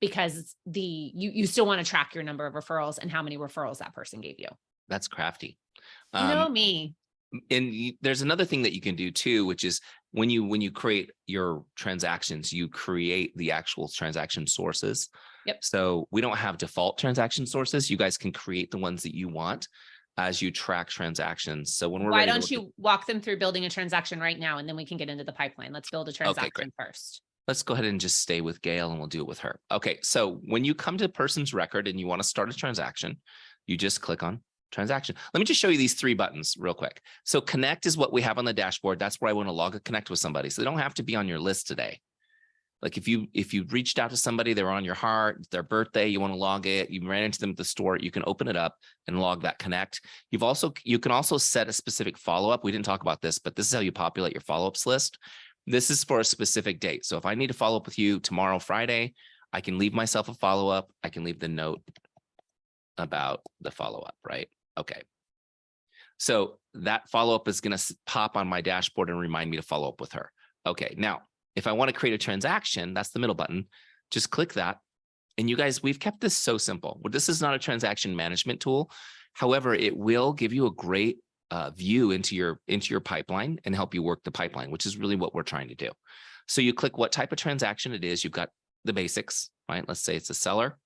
Because you still want to track your number of referrals and how many referrals that person gave you. That's crafty. You know me. And there's another thing that you can do too, which is when you create your transactions, you create the actual transaction sources. Yep. So we don't have default transaction sources. You guys can create the ones that you want as you track transactions. So when we're Why don't you walk them through building a transaction right now, and then we can get into the pipeline. Let's build a transaction first. Let's go ahead and just stay with Gail and we'll do it with her. Okay. So when you come to person's record and you want to start a transaction, you just click on transaction. Let me just show you these 3 buttons real quick. So connect is what we have on the dashboard. That's where I want to log a connect with somebody. So they don't have to be on your list today. Like if you reached out to somebody, they were on your heart, it's their birthday, you want to log it, you ran into them at the store, you can open it up and log that connect. You can also set a specific follow-up. We didn't talk about this, but this is how you populate your follow-ups list. This is for a specific date. So if I need to follow up with you tomorrow, Friday, I can leave myself a follow-up. I can leave the note about the follow-up, right? Okay. So that follow-up is going to pop on my dashboard and remind me to follow up with her. Okay. Now, if I want to create a transaction, that's the middle button. Just click that. And you guys, we've kept this so simple. Well, this is not a transaction management tool. However, it will give you a great view into your pipeline and help you work the pipeline, which is really what we're trying to do. So you click what type of transaction it is. You've got the basics, right? Let's say it's a seller.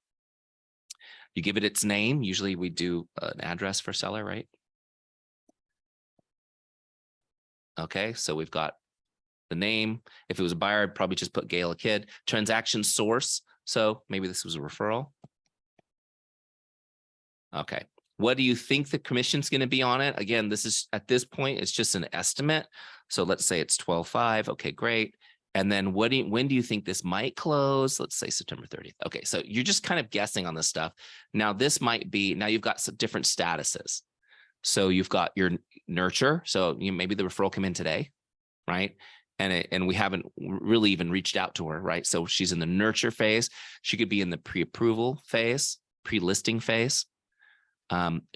You give it its name. Usually we do an address for seller, right? Okay, so we've got the name. If it was a buyer, I'd probably just put Gail a kid. Transaction source. So maybe this was a referral. Okay. What do you think the commission's going to be on it? Again, this is at this point, it's just an estimate. So let's say it's 12.5. Okay, great. And then when do you think this might close? Let's say September 30th. Okay, so you're just kind of guessing on this stuff. Now this might be, now you've got some different statuses. So you've got your nurture. So maybe the referral came in today, right? And we haven't really even reached out to her, right? So she's in the nurture phase. She could be in the pre-approval phase, pre-listing phase.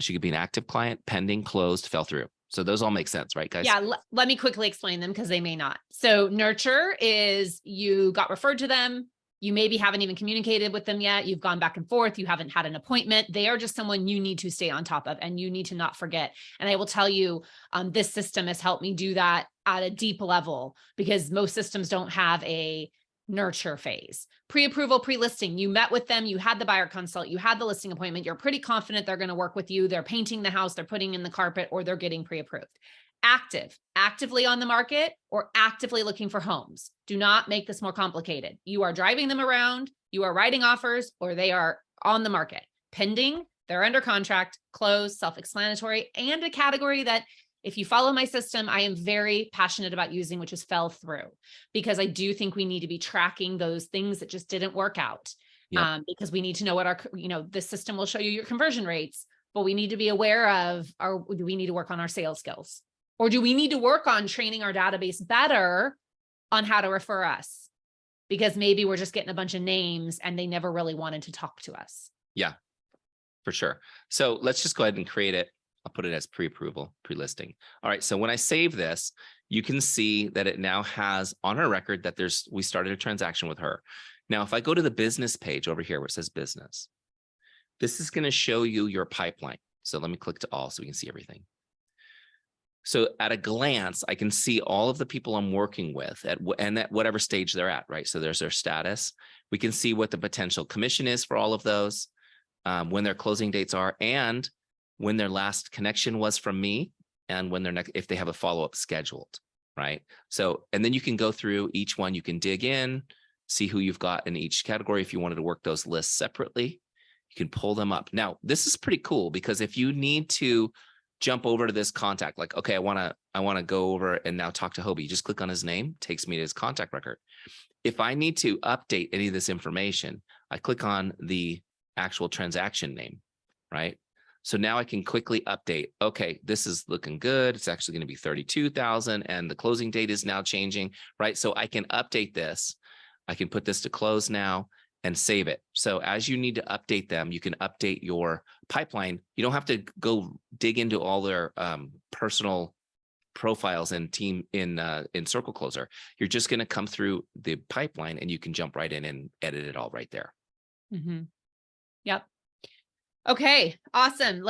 She could be an active client, pending, closed, fell through. So those all make sense, right, guys? Yeah, let me quickly explain them because they may not. So nurture is you got referred to them. You maybe haven't even communicated with them yet. You've gone back and forth. You haven't had an appointment. They are just someone you need to stay on top of and you need to not forget. And I will tell you, this system has helped me do that at a deep level because most systems don't have a nurture phase. Pre-approval, pre-listing, you met with them, you had the buyer consult, you had the listing appointment, you're pretty confident they're going to work with you. They're painting the house, they're putting in the carpet, or they're getting pre-approved. Active, actively on the market or actively looking for homes. Do not make this more complicated. You are driving them around, you are writing offers, or they are on the market. Pending, they're under contract, closed, self-explanatory, and a category that if you follow my system, I am very passionate about using, which is fell through, because I do think we need to be tracking those things that just didn't work out. Yep. Because we need to know what this system will show you your conversion rates, but we need to be aware of, do we need to work on our sales skills? Or do we need to work on training our database better on how to refer us? Because maybe we're just getting a bunch of names and they never really wanted to talk to us. Yeah, for sure. So let's just go ahead and create it. I'll put it as pre-approval, pre-listing. All right, so when I save this, you can see that it now has on our record that we started a transaction with her. Now, if I go to the business page over here where it says business, this is going to show you your pipeline. So let me click to all so we can see everything. So at a glance, I can see all of the people I'm working with and at whatever stage they're at, right? So there's their status. We can see what the potential commission is for all of those, when their closing dates are, and when their last connection was from me, and when if they have a follow-up scheduled, right? So, and then you can go through each one, you can dig in, see who you've got in each category. If you wanted to work those lists separately, you can pull them up. Now, this is pretty cool because if you need to jump over to this contact, like, okay, I want to go over and now talk to Hobie, you just click on his name, takes me to his contact record. If I need to update any of this information, I click on the actual transaction name, right? So now I can quickly update. Okay, this is looking good. It's actually going to be 32,000 and the closing date is now changing, right? So I can update this. I can put this to close now and save it. So as you need to update them, you can update your pipeline. You don't have to go dig into all their personal profiles and team in CircleCloser. You're just going to come through the pipeline and you can jump right in and edit it all right there. Mm-hmm. Yep. Okay, awesome.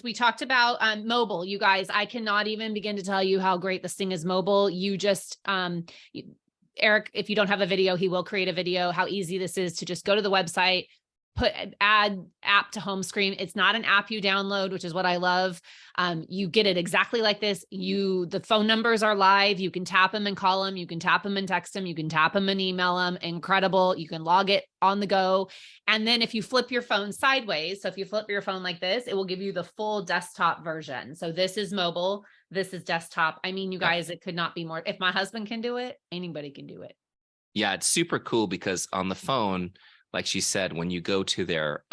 We talked about mobile, you guys. I cannot even begin to tell you how great this thing is mobile. You just, Eric, if you don't have a video, he will create a video, how easy this is to just go to the website, add app to home screen. It's not an app you download, which is what I love. You get it exactly like this. The phone numbers are live. You can tap them and call them. You can tap them and text them. You can tap them and email them. Incredible. You can log it on the go. And then if you flip your phone sideways, so if you flip your phone like this, it will give you the full desktop version. So this is mobile. This is desktop. I mean, you guys, it could not be more. If my husband can do it, anybody can do it. Yeah, it's super cool because on the phone, like she said, when you go to their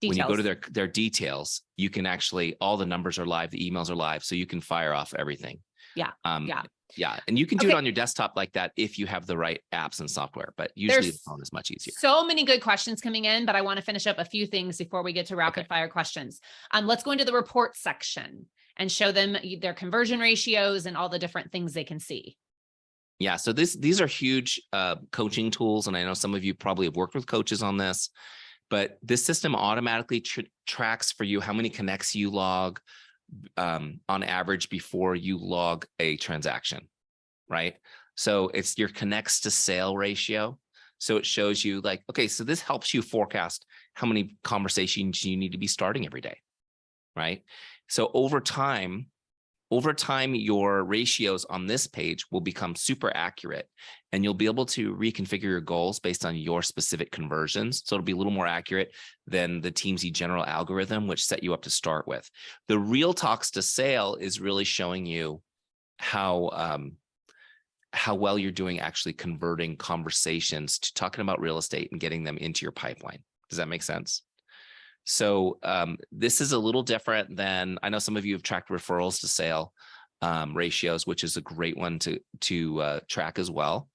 their details, you can actually, all the numbers are live, the emails are live, so you can fire off everything. Yeah. Yeah. And you can do it on your desktop like that if you have the right apps and software, but usually the phone is much easier. So many good questions coming in, but I want to finish up a few things before we get to rapid fire questions. Let's go into the report section and show them their conversion ratios and all the different things they can see. Yeah. So these are huge coaching tools. And I know some of you probably have worked with coaches on this, but this system automatically tracks for you how many connects you log on average before you log a transaction, right? So it's your connects to sale ratio. So it shows you like, okay, so this helps you forecast how many conversations you need to be starting every day, right? So over time, your ratios on this page will become super accurate, and you'll be able to reconfigure your goals based on your specific conversions. So it'll be a little more accurate than the Teamzy general algorithm, which set you up to start with. The real talks to sale is really showing you how well you're doing actually converting conversations to talking about real estate and getting them into your pipeline. Does that make sense? So this is a little different than, I know some of you have tracked referrals to sale ratios, which is a great one to track as well.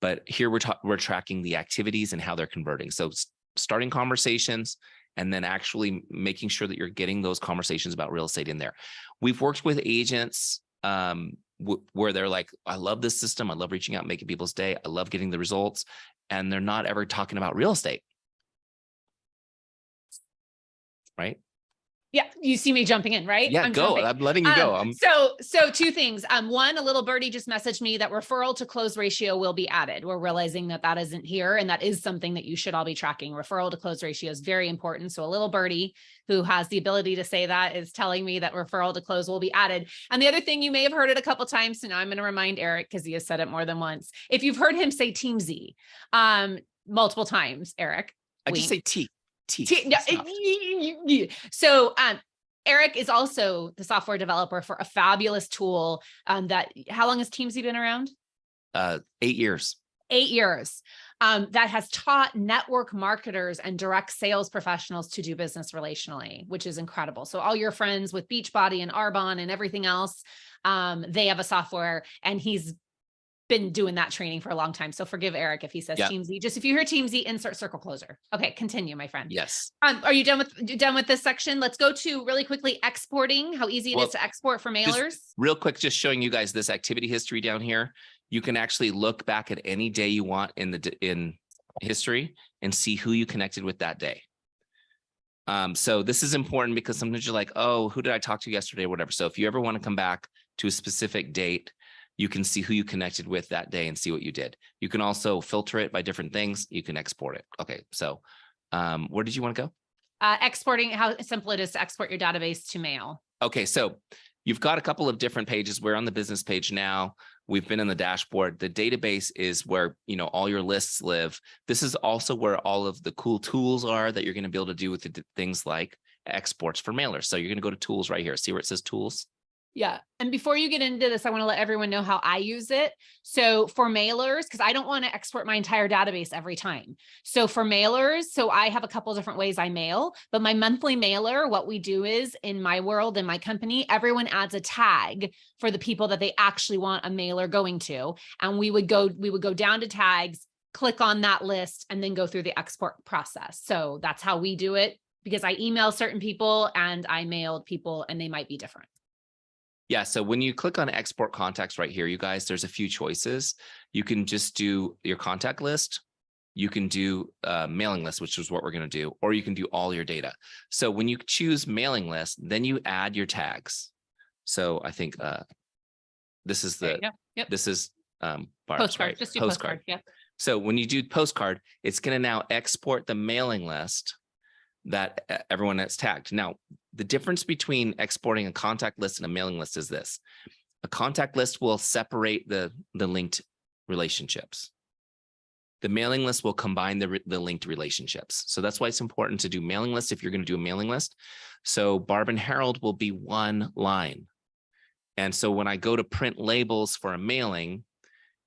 But here we're tracking the activities and how they're converting. So starting conversations and then actually making sure that you're getting those conversations about real estate in there. We've worked with agents where they're like, I love this system. I love reaching out and making people's day. I love getting the results. And they're not ever talking about real estate. Right? Yeah, you see me jumping in, right? Yeah, I'm letting you go. So two things. One, a little birdie just messaged me that referral to close ratio will be added. We're realizing that isn't here, and that is something that you should all be tracking. Referral to close ratio is very important. So a little birdie who has the ability to say that is telling me that referral to close will be added. And the other thing, you may have heard it a couple of times, so now I'm going to remind Eric because he has said it more than once. If you've heard him say Teamzy multiple times, Eric, I just say T. So Eric is also the software developer for a fabulous tool that, how long has Teamzy been around? 8 years. 8 years. That has taught network marketers and direct sales professionals to do business relationally, which is incredible. So all your friends with Beachbody and Arbonne and everything else, they have a software, and he's been doing that training for a long time. So forgive Eric if he says Teamzy. Just if you hear Teamzy, insert CircleCloser. Okay, continue, my friend. Yes. Are you done with this section? Let's go to really quickly exporting, how easy it is to export for mailers. Real quick, just showing you guys this activity history down here. You can actually look back at any day you want in history and see who you connected with that day. So this is important because sometimes you're like, oh, who did I talk to yesterday or whatever. So if you ever want to come back to a specific date, you can see who you connected with that day and see what you did. You can also filter it by different things. You can export it. Okay, so where did you want to go? Exporting, how simple it is to export your database to mail. Okay, so you've got a couple of different pages. We're on the business page now. We've been in the dashboard. The database is where all your lists live. This is also where all of the cool tools are that you're going to be able to do with things like exports for mailers. So you're going to go to tools right here. See where it says tools? Yeah. And before you get into this, I want to let everyone know how I use it. So for mailers, because I don't want to export my entire database every time. So for mailers, so I have a couple of different ways I mail, but my monthly mailer, what we do is in my world, in my company, everyone adds a tag for the people that they actually want a mailer going to. And we would go down to tags, click on that list, and then go through the export process. So that's how we do it, because I email certain people and I mailed people, and they might be different. Yeah, so when you click on export contacts right here, you guys, there's a few choices. You can just do your contact list. You can do mailing list, which is what we're going to do, or you can do all your data. So when you choose mailing list, then you add your tags. So I think this is the, this is Barb's, postcard, right? just do postcard. Yeah. So when you do postcard, it's going to now export the mailing list that everyone that's tagged. Now, the difference between exporting a contact list and a mailing list is this. A contact list will separate the linked relationships. The mailing list will combine the linked relationships. So that's why it's important to do mailing lists if you're going to do a mailing list. So Barb and Harold will be one line. And so when I go to print labels for a mailing,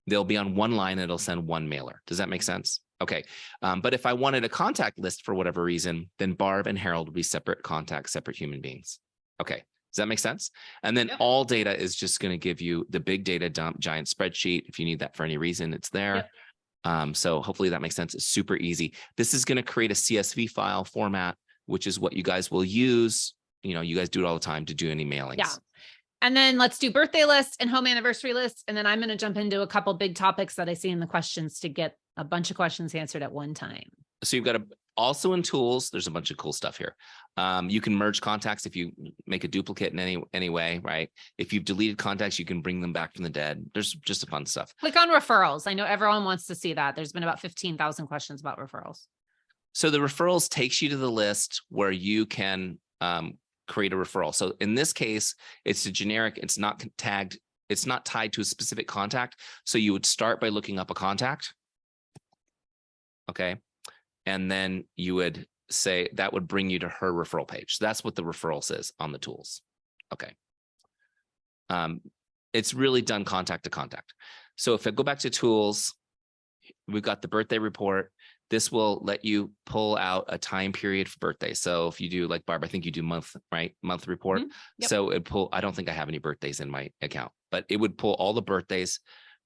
they'll be on one line and it'll send one mailer. Does that make sense? Okay. But if I wanted a contact list for whatever reason, then Barb and Harold would be separate contacts, separate human beings. Okay. Does that make sense? And then all data is just going to give you the big data dump, giant spreadsheet. If you need that for any reason, it's there. So hopefully that makes sense. It's super easy. This is going to create a CSV file format, which is what you guys will use. You know, you guys do it all the time to do any mailings. Yeah. And then let's do birthday lists and home anniversary lists. And then I'm going to jump into a couple big topics that I see in the questions to get a bunch of questions answered at one time. So you've got also in tools, there's a bunch of cool stuff here. You can merge contacts if you make a duplicate in any way, right? If you've deleted contacts, you can bring them back from the dead. There's just a fun stuff. Click on referrals. I know everyone wants to see that. There's been about 15,000 questions about referrals. So the referrals takes you to the list where you can create a referral. So in this case, it's a generic, it's not tagged, it's not tied to a specific contact. So you would start by looking up a contact. Okay. And then you would say that would bring you to her referral page. So that's what the referral says on the tools. Okay. It's really done contact to contact. So if I go back to tools, we've got the birthday report. This will let you pull out a time period for birthdays. So if you do like Barb, I think you do month, right? Month report. Yep. So it pull, I don't think I have any birthdays in my account, but it would pull all the birthdays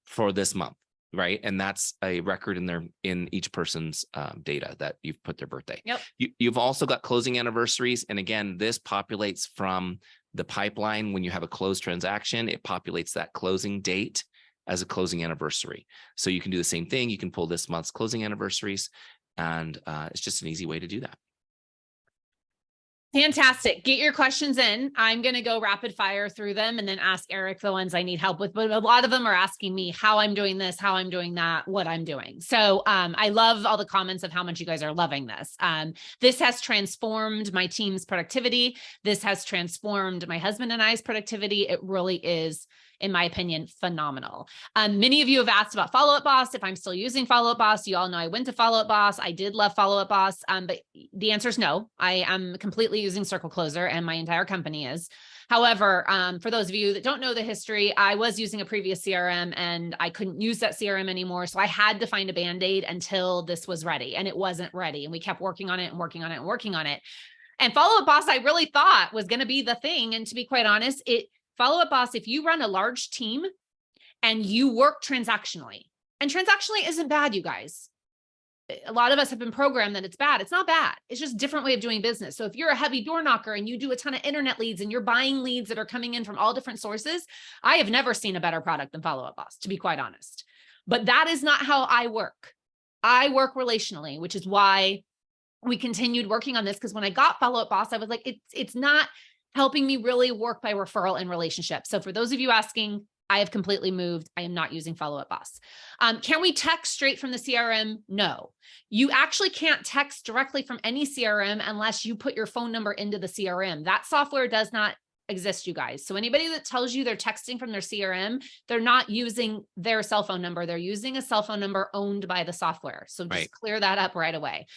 for this month, right? And that's a record in each person's data that you've put their birthday. Yep. You've also got closing anniversaries. And again, this populates from the pipeline. When you have a closed transaction, it populates that closing date as a closing anniversary. So you can do the same thing. You can pull this month's closing anniversaries, and it's just an easy way to do that. Fantastic. Get your questions in. I'm going to go rapid fire through them and then ask Eric the ones I need help with. But a lot of them are asking me how I'm doing this, how I'm doing that, what I'm doing. So I love all the comments of how much you guys are loving this. This has transformed my team's productivity. This has transformed my husband and I's productivity. It really is, in my opinion, phenomenal. Many of you have asked about Follow Up Boss. If I'm still using Follow Up Boss, you all know I went to Follow Up Boss. I did love Follow Up Boss, but the answer is no. I am completely using CircleCloser, and my entire company is. However, for those of you that don't know the history, I was using a previous CRM and I couldn't use that CRM anymore. So I had to find a Band-Aid until this was ready, and it wasn't ready. And we kept working on it and working on it and working on it. And Follow Up Boss, I really thought was going to be the thing. And to be quite honest, Follow Up Boss, if you run a large team and you work transactionally, and transactionally isn't bad, you guys. A lot of us have been programmed that it's bad. It's not bad. It's just a different way of doing business. So if you're a heavy door knocker and you do a ton of internet leads and you're buying leads that are coming in from all different sources, I have never seen a better product than Follow Up Boss, to be quite honest. But that is not how I work. I work relationally, which is why we continued working on this. Because when I got Follow Up Boss, I was like, it's not helping me really work by referral and relationship. So for those of you asking, I have completely moved. I am not using Follow Up Boss. Can we text straight from the CRM? No. You actually can't text directly from any CRM unless you put your phone number into the CRM. That software does not exist, you guys. So anybody that tells you they're texting from their CRM, they're not using their cell phone number. They're using a cell phone number owned by the software. So just clear that up right away.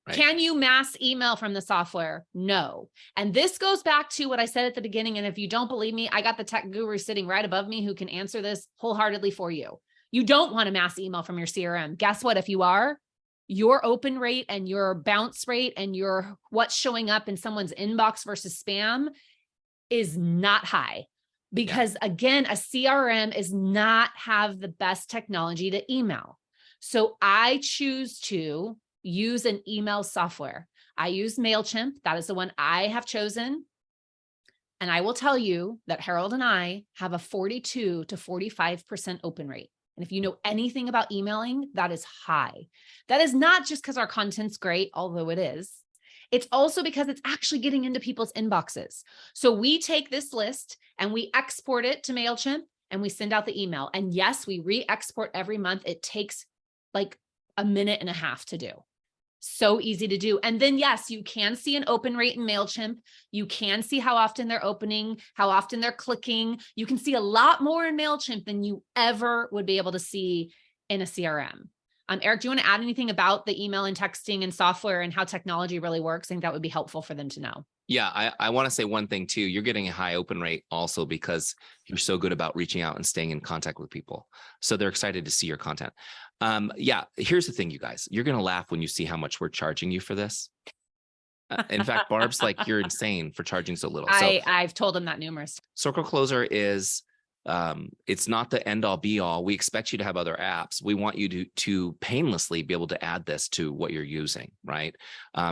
Right. Can you mass email from the software? No. And this goes back to what I said at the beginning. And if you don't believe me, I got the tech guru sitting right above me who can answer this wholeheartedly for you. You don't want to mass email from your CRM. Guess what? If you are, your open rate and your bounce rate and your what's showing up in someone's inbox versus spam is not high. Because again, a CRM is not have the best technology to email. So I choose to use an email software. I use MailChimp. That is the one I have chosen. And I will tell you that Harold and I have a 42 to 45% open rate. And if you know anything about emailing, that is high. That is not just because our content's great, although it is. It's also because it's actually getting into people's inboxes. So we take this list and we export it to MailChimp and we send out the email. And yes, we re-export every month. It takes like a minute and a half to do. So easy to do. And then, yes, you can see an open rate in MailChimp. You can see how often they're opening, how often they're clicking. You can see a lot more in MailChimp than you ever would be able to see in a CRM. Eric, do you want to add anything about the email and texting and software and how technology really works? I think that would be helpful for them to know. Yeah, I want to say one thing too. You're getting a high open rate also because you're so good about reaching out and staying in contact with people. So they're excited to see your content. Yeah, here's the thing, you guys. You're going to laugh when you see how much we're charging you for this. In fact, Barb's like, you're insane for charging so little. I've told him that numerous. CircleCloser is, it's not the end all be all. We expect you to have other apps. We want you to painlessly be able to add this to what you're using, right?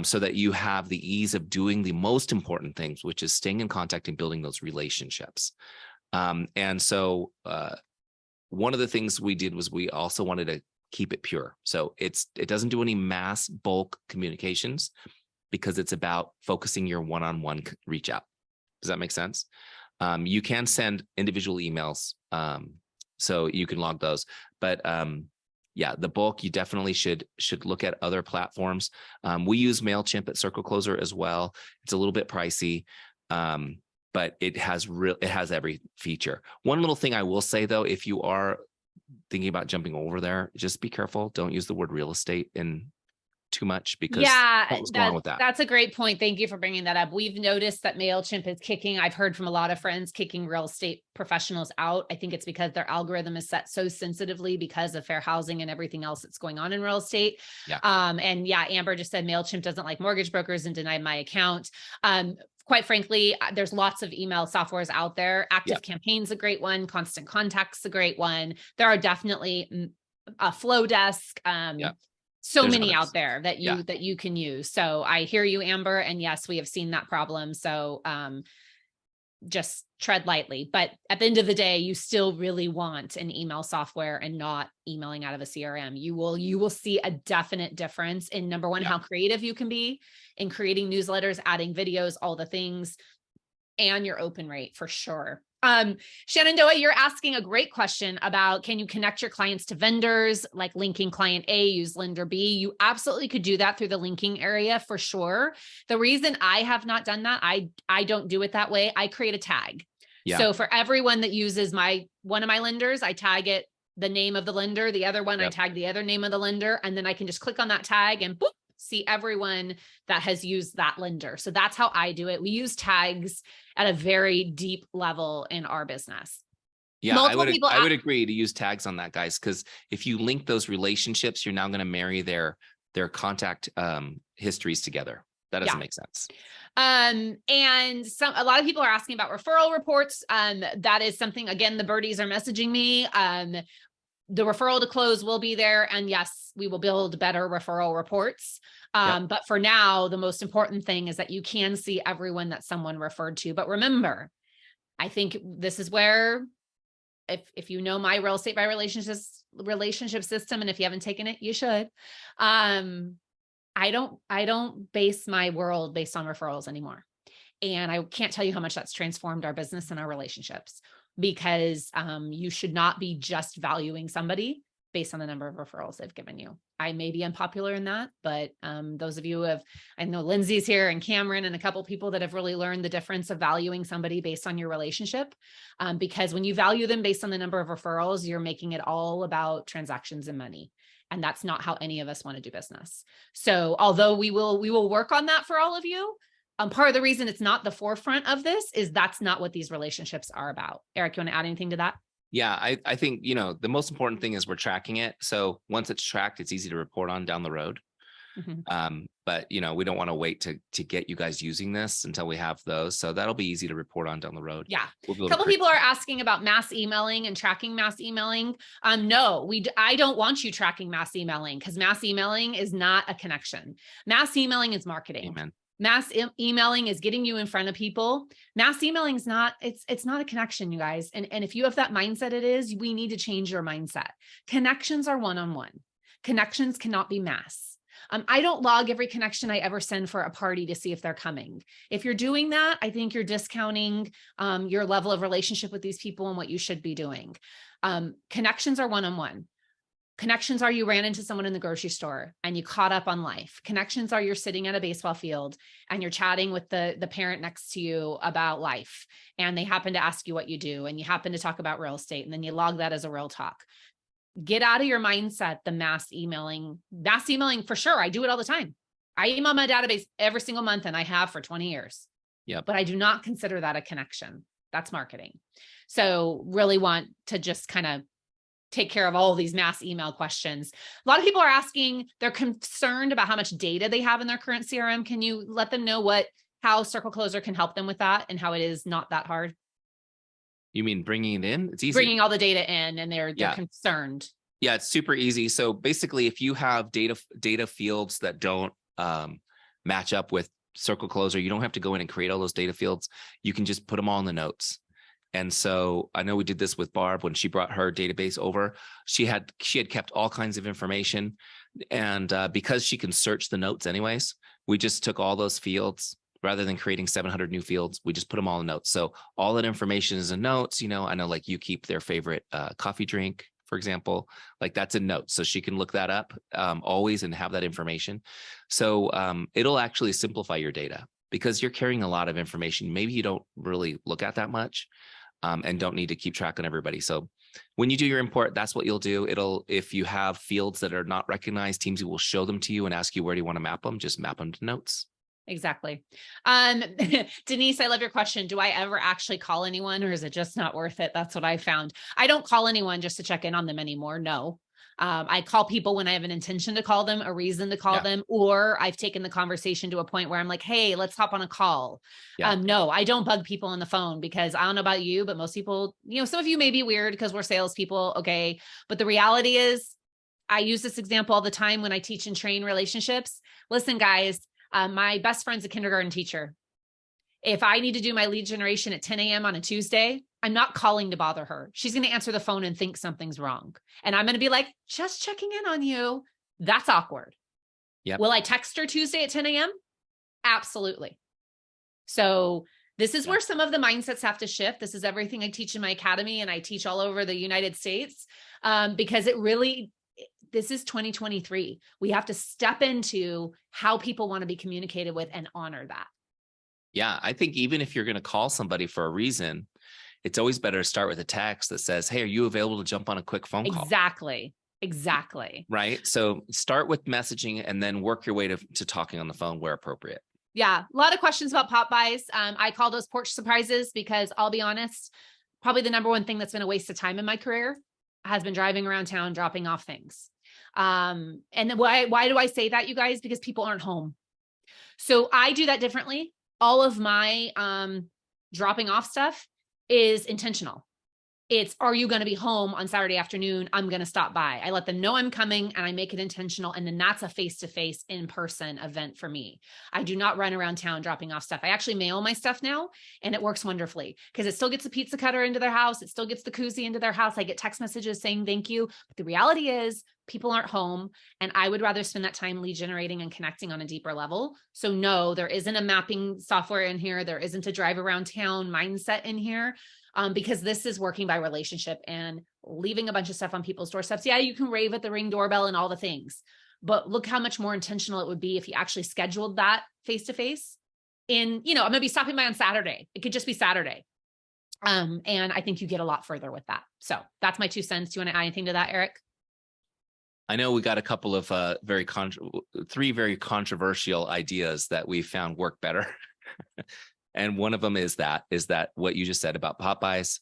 So that you have the ease of doing the most important things, which is staying in contact and building those relationships. And so one of the things we did was we also wanted to keep it pure. So it doesn't do any mass bulk communications because it's about focusing your one-on-one reach out. Does that make sense? You can send individual emails, so you can log those. But yeah, the bulk, you definitely should look at other platforms. We use MailChimp at CircleCloser as well. It's a little bit pricey, but it has every feature. One little thing I will say though, if you are thinking about jumping over there, just be careful. Don't use the word real estate in too much because what's going on with that? That's a great point. Thank you for bringing that up. We've noticed that MailChimp is kicking. I've heard from a lot of friends kicking real estate professionals out. I think it's because their algorithm is set so sensitively because of fair housing and everything else that's going on in real estate. Yeah. And yeah, Amber just said MailChimp doesn't like mortgage brokers and denied my account. Quite frankly, there's lots of email softwares out there. Active Campaign's a great one. Constant Contact's a great one. There are definitely a Flow Desk. So there's many others out there that you can use. So I hear you, Amber. And yes, we have seen that problem. So just tread lightly. But at the end of the day, you still really want an email software and not emailing out of a CRM. You will see a definite difference in, number one, how creative you can be in creating newsletters, adding videos, all the things, and your open rate for sure. Shenandoah, you're asking a great question about, can you connect your clients to vendors, like linking client A, use lender B? You absolutely could do that through the linking area for sure. The reason I have not done that, I don't do it that way. I create a tag. Yeah. So for everyone that uses one of my lenders, I tag it the name of the lender, the other one, I tag the other name of the lender, and then I can just click on that tag and boop, see everyone that has used that lender. So that's how I do it. We use tags at a very deep level in our business. Yeah, I would agree to use tags on that, guys, because if you link those relationships, you're now going to marry their contact histories together. That doesn't make sense. And a lot of people are asking about referral reports. That is something, again, the birdies are messaging me. The referral to close will be there. And yes, we will build better referral reports. But for now, the most important thing is that you can see everyone that someone referred to. But remember, I think this is where, if you know my real estate by relationship system, and if you haven't taken it, you should. I don't base my world based on referrals anymore. And I can't tell you how much that's transformed our business and our relationships, because you should not be just valuing somebody based on the number of referrals they've given you. I may be unpopular in that, but those of you I know Lindsay's here and Cameron and a couple people that have really learned the difference of valuing somebody based on your relationship. Because when you value them based on the number of referrals, you're making it all about transactions and money. And that's not how any of us want to do business. So although we will work on that for all of you, part of the reason it's not the forefront of this is that's not what these relationships are about. Eric, you want to add anything to that? Yeah, I think, the most important thing is we're tracking it. So once it's tracked, it's easy to report on down the road. Mm-hmm. But we don't want to wait to get you guys using this until we have those. So that'll be easy to report on down the road. Yeah. A couple people are asking about mass emailing and tracking mass emailing. No, I don't want you tracking mass emailing, because mass emailing is not a connection. Mass emailing is marketing. Amen. Mass emailing is getting you in front of people. Mass emailing is not, it's not a connection, you guys. And if you have that mindset, we need to change your mindset. Connections are one-on-one. Connections cannot be mass. I don't log every connection I ever send for a party to see if they're coming. If you're doing that, I think you're discounting your level of relationship with these people and what you should be doing. Connections are one-on-one. Connections are you ran into someone in the grocery store and you caught up on life. Connections are you're sitting at a baseball field and you're chatting with the parent next to you about life, and they happen to ask you what you do, and you happen to talk about real estate, and then you log that as a real talk. Get out of your mindset the mass emailing for sure. I do it all the time. I email my database every single month, and I have for 20 years. Yeah. But I do not consider that a connection. That's marketing. So really want to just kind of take care of all of these mass email questions. A lot of people are asking, they're concerned about how much data they have in their current CRM. Can you let them know how CircleCloser can help them with that, and how it is not that hard? You mean bringing it in? It's easy. Bringing all the data in, and they're concerned. Yeah, it's super easy. So basically, if you have data fields that don't match up with CircleCloser, you don't have to go in and create all those data fields. You can just put them all in the notes. And so I know we did this with Barb when she brought her database over. She had kept all kinds of information, and because she can search the notes anyways, we just took all those fields. Rather than creating 700 new fields, we just put them all in notes. So all that information is in notes. You know, I know like you keep their favorite coffee drink, for example, like that's in notes. So she can look that up always and have that information. So it'll actually simplify your data, because you're carrying a lot of information. Maybe you don't really look at that much and don't need to keep track on everybody. So when you do your import, that's what you'll do. If you have fields that are not recognized, Teamsy will show them to you and ask you, where do you want to map them? Just map them to notes. Exactly. Denise, I love your question. Do I ever actually call anyone, or is it just not worth it? That's what I found. I don't call anyone just to check in on them anymore. No. I call people when I have an intention to call them, a reason to call them, or I've taken the conversation to a point where I'm like, hey, let's hop on a call. No, I don't bug people on the phone, because I don't know about you, but most people, some of you may be weird because we're salespeople. Okay. But the reality is, I use this example all the time when I teach and train relationships. Listen, guys, my best friend's a kindergarten teacher. If I need to do my lead generation at 10 a.m. on a Tuesday, I'm not calling to bother her. She's going to answer the phone and think something's wrong. And I'm going to be like, just checking in on you. That's awkward. Yep. Will I text her Tuesday at 10 a.m.? Absolutely. So this is where some of the mindsets have to shift. This is everything I teach in my academy, and I teach all over the United States, because this is 2023. We have to step into how people want to be communicated with and honor that. Yeah, I think even if you're going to call somebody for a reason, it's always better to start with a text that says, hey, are you available to jump on a quick phone call? Exactly. Right. So start with messaging and then work your way to talking on the phone where appropriate. Yeah. A lot of questions about pop buys. I call those porch surprises, because I'll be honest, probably the number one thing that's been a waste of time in my career has been driving around town, dropping off things. And then why do I say that, you guys? Because people aren't home. So I do that differently. All of my dropping off stuff is intentional. It's, are you going to be home on Saturday afternoon? I'm going to stop by. I let them know I'm coming, and I make it intentional. And then that's a face-to-face in-person event for me. I do not run around town dropping off stuff. I actually mail my stuff now, and it works wonderfully, because it still gets the pizza cutter into their house. It still gets the koozie into their house. I get text messages saying thank you. But the reality is, people aren't home, and I would rather spend that time lead generating and connecting on a deeper level. So no, there isn't a mapping software in here. There isn't a drive around town mindset in here. Because this is working by relationship and leaving a bunch of stuff on people's doorsteps. Yeah, you can rave at the Ring doorbell and all the things, but look how much more intentional it would be if you actually scheduled that face-to-face I'm going to be stopping by on Saturday. It could just be Saturday. And I think you get a lot further with that. So that's my 2 cents. Do you want to add anything to that, Eric? I know we got a couple of 3 very controversial ideas that we found work better. And one of them is that what you just said about pop buys.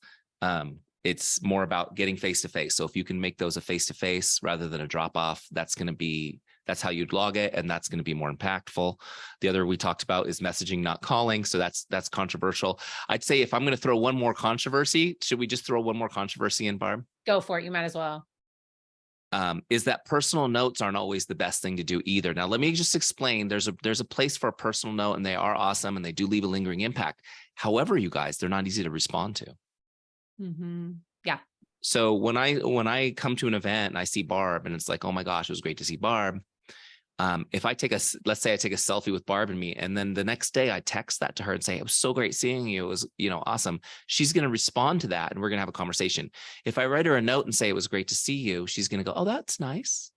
It's more about getting face-to-face. So if you can make those a face-to-face rather than a drop off, that's how you'd log it. And that's going to be more impactful. The other we talked about is messaging, not calling. So that's controversial. I'd say if I'm going to throw one more controversy, should we just throw one more controversy in, Barb? Go for it. You might as well. Is that personal notes aren't always the best thing to do either. Now, let me just explain. There's a place for a personal note, and they are awesome, and they do leave a lingering impact. However, you guys, they're not easy to respond to. Mm-hmm. Yeah. So when I come to an event and I see Barb, and it's like, oh my gosh, it was great to see Barb. If I take let's say I take a selfie with Barb and me, and then the next day I text that to her and say, it was so great seeing you. It was, awesome. She's going to respond to that and we're going to have a conversation. If I write her a note and say, it was great to see you, she's going to go, oh, that's nice.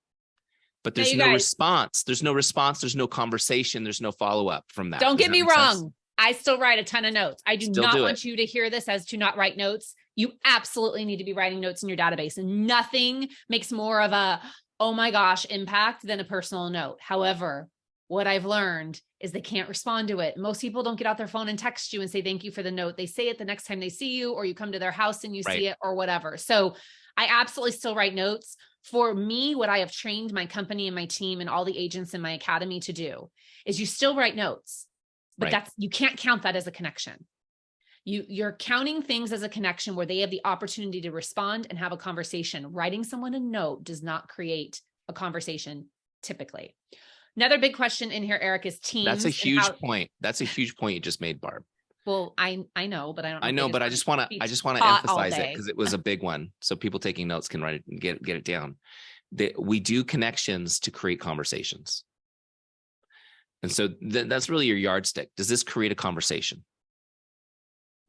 But there's no response. There's no response. There's no conversation. There's no follow-up from that. Don't get me wrong. I still write a ton of notes. I do not want you to hear this as to not write notes. You absolutely need to be writing notes in your database, and nothing makes more of a, oh my gosh, impact than a personal note. However, what I've learned is they can't respond to it. Most people don't get out their phone and text you and say, thank you for the note. They say it the next time they see you, or you come to their house and you see it, or whatever. So I absolutely still write notes. For me, what I have trained my company and my team and all the agents in my academy to do is you still write notes, but you can't count that as a connection. You're counting things as a connection where they have the opportunity to respond and have a conversation. Writing someone a note does not create a conversation typically. Another big question in here, Eric, is teams. That's a huge point. That's a huge point you just made, Barb. Well, I know, but I don't know. I know, but I just want to emphasize it because it was a big one. So people taking notes can write it and get it down. We do connections to create conversations. And so that's really your yardstick. Does this create a conversation?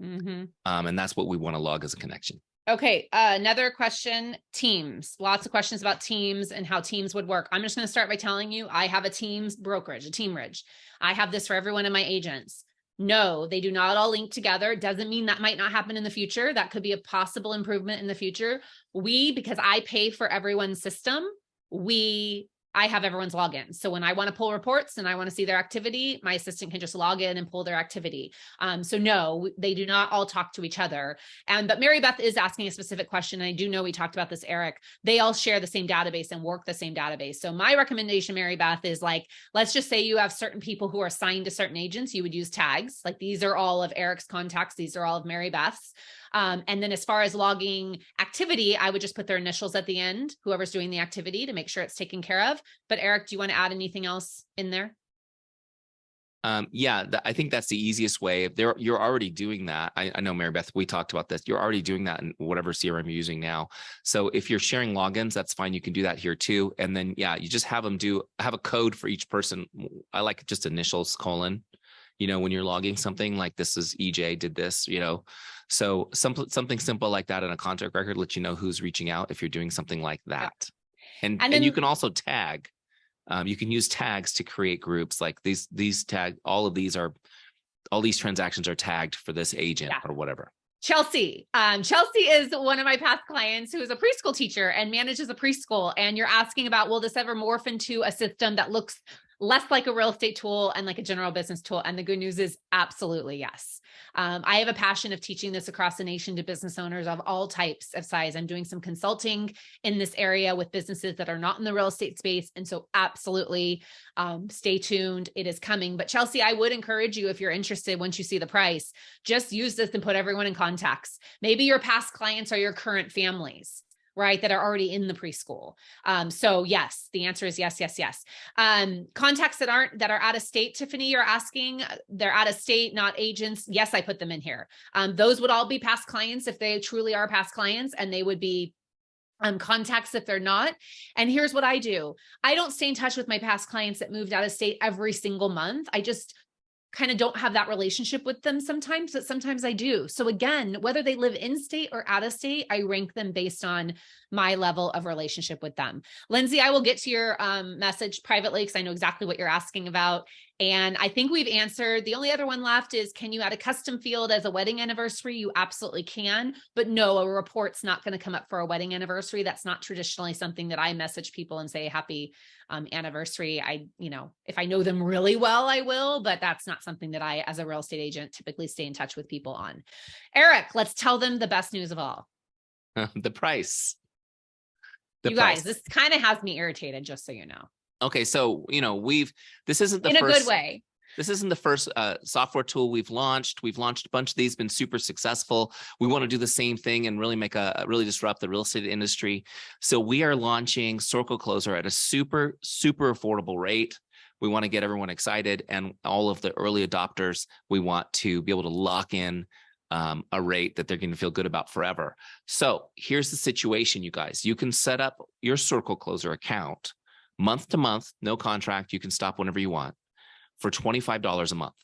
Mm-hmm. And that's what we want to log as a connection. Okay. Another question, teams. Lots of questions about teams and how teams would work. I'm just going to start by telling you, I have a teams brokerage, a teamridge. I have this for every one of my agents. No, they do not all link together. It doesn't mean that might not happen in the future. That could be a possible improvement in the future. Because I pay for everyone's system, I have everyone's login. So when I want to pull reports and I want to see their activity, my assistant can just log in and pull their activity. So no, they do not all talk to each other. But Mary Beth is asking a specific question. I do know we talked about this, Eric. They all share the same database and work the same database. So my recommendation, Mary Beth, is let's just say you have certain people who are assigned to certain agents. You would use tags. These are all of Eric's contacts. These are all of Mary Beth's. And then as far as logging activity, I would just put their initials at the end, whoever's doing the activity, to make sure it's taken care of. But Eric, do you want to add anything else in there? I think that's the easiest way. You're already doing that. I know, Mary Beth, we talked about this. You're already doing that in whatever CRM you're using now. So if you're sharing logins, that's fine. You can do that here too. And then, you just have them have a code for each person. I like just initials, : when you're logging something like this is EJ did this, so something simple like that in a contact record lets you know who's reaching out if you're doing something like that. And then you can also tag. You can use tags to create groups like these tag. All these transactions are tagged for this agent or whatever. Chelsea. Chelsea is one of my past clients who is a preschool teacher and manages a preschool. And you're asking about, will this ever morph into a system that looks less like a real estate tool and like a general business tool? And the good news is absolutely yes. I have a passion of teaching this across the nation to business owners of all types of size. I'm doing some consulting in this area with businesses that are not in the real estate space. And so absolutely stay tuned. It is coming. But Chelsea, I would encourage you, if you're interested, once you see the price, just use this and put everyone in contacts. Maybe your past clients are your current families, right, that are already in the preschool. So yes, the answer is yes, yes, yes. Contacts that are out of state, Tiffany, you're asking, they're out of state, not agents. Yes, I put them in here. Those would all be past clients if they truly are past clients, and they would be contacts if they're not. And here's what I do. I don't stay in touch with my past clients that moved out of state every single month. I just kind of don't have that relationship with them sometimes, but sometimes I do. So again, whether they live in state or out of state, I rank them based on my level of relationship with them. Lindsay, I will get to your message privately because I know exactly what you're asking about. And I think we've answered. The only other one left is, can you add a custom field as a wedding anniversary? You absolutely can, but no, a report's not going to come up for a wedding anniversary. That's not traditionally something that I message people and say happy anniversary. If I know them really well, I will, but that's not something that I, as a real estate agent, typically stay in touch with people on. Eric, let's tell them the best news of all. The price. Guys, this kind of has me irritated, just so you know. Okay. So, this isn't the first, in a good way. This isn't the first software tool we've launched. We've launched a bunch of these, been super successful. We want to do the same thing and really really disrupt the real estate industry. So we are launching CircleCloser at a super, super affordable rate. We want to get everyone excited, and all of the early adopters, we want to be able to lock in a rate that they're going to feel good about forever. So here's the situation, you guys. You can set up your CircleCloser account month to month, no contract. You can stop whenever you want for $25 a month.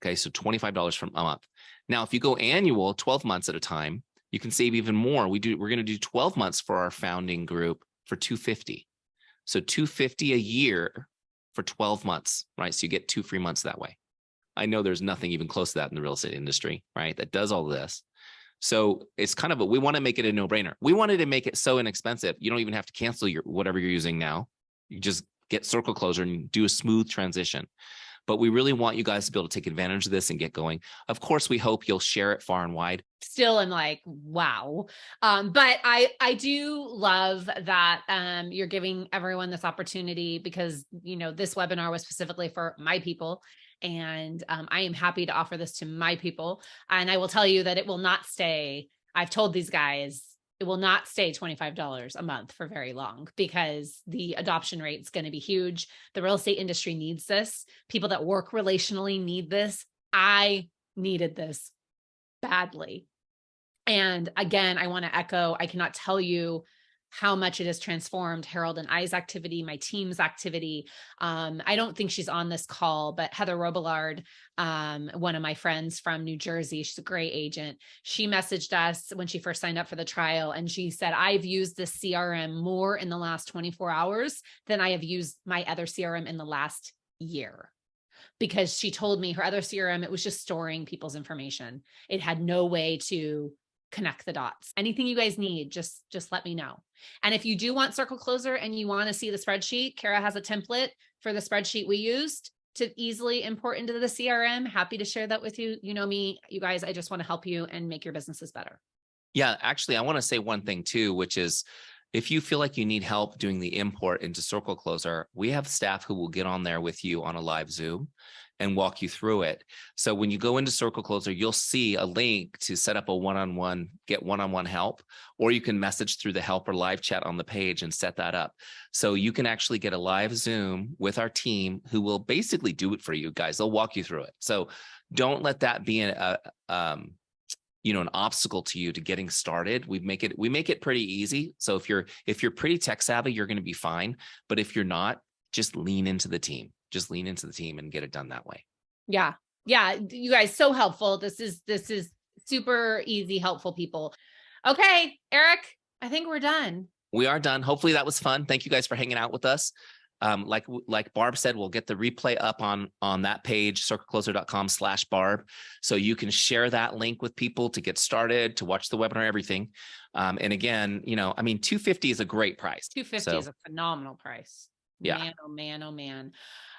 Okay, so $25 from a month. Now, if you go annual, 12 months at a time, you can save even more. We're going to do 12 months for our founding group for $250. So $250 a year for 12 months, right? So you get 2 free months that way. I know there's nothing even close to that in the real estate industry, right? That does all of this. So it's kind of we want to make it a no-brainer. We wanted to make it so inexpensive. You don't even have to cancel whatever you're using now. You just get CircleCloser and do a smooth transition. But we really want you guys to be able to take advantage of this and get going. Of course, we hope you'll share it far and wide. Still am like, wow. But I do love that you're giving everyone this opportunity because, this webinar was specifically for my people. And I am happy to offer this to my people. And I will tell you that it will not stay. I've told these guys, it will not stay $25 a month for very long because the adoption rate is going to be huge. The real estate industry needs this. People that work relationally need this. I needed this badly. And again, I want to echo, I cannot tell you how much it has transformed Harold and I's activity, my team's activity. I don't think she's on this call, but Heather Robillard, one of my friends from New Jersey, she's a great agent. She messaged us when she first signed up for the trial. And she said, I've used this CRM more in the last 24 hours than I have used my other CRM in the last year. Because she told me her other CRM, it was just storing people's information. It had no way to connect the dots. Anything you guys need, just let me know. And if you do want CircleCloser and you want to see the spreadsheet, Kara has a template for the spreadsheet we used to easily import into the CRM. Happy to share that with you. You know me, you guys, I just want to help you and make your businesses better. Yeah, actually, I want to say one thing too, which is if you feel like you need help doing the import into CircleCloser, we have staff who will get on there with you on a live Zoom and walk you through it. So when you go into CircleCloser, you'll see a link to set up a one-on-one, get one-on-one help, or you can message through the help or live chat on the page and set that up. So you can actually get a live Zoom with our team who will basically do it for you guys. They'll walk you through it. So don't let that be an obstacle to you to getting started. We make it pretty easy. So if you're pretty tech savvy, you're going to be fine. But if you're not, just lean into the team. Just lean into the team and get it done that way. Yeah. Yeah. You guys, so helpful. This is super easy, helpful people. Okay, Eric, I think we're done. We are done. Hopefully that was fun. Thank you guys for hanging out with us. Like Barb said, we'll get the replay up on that page, circlecloser.com/Barb. So you can share that link with people to get started, to watch the webinar, everything. And again, $250 is a great price. $250 is a phenomenal price. Yeah. Man, oh man, oh man.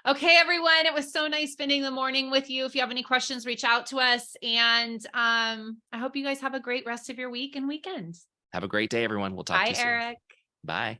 Okay, everyone. It was so nice spending the morning with you. If you have any questions, reach out to us. And I hope you guys have a great rest of your week and weekend. Have a great day, everyone. We'll talk to you soon. Bye, Eric. Bye.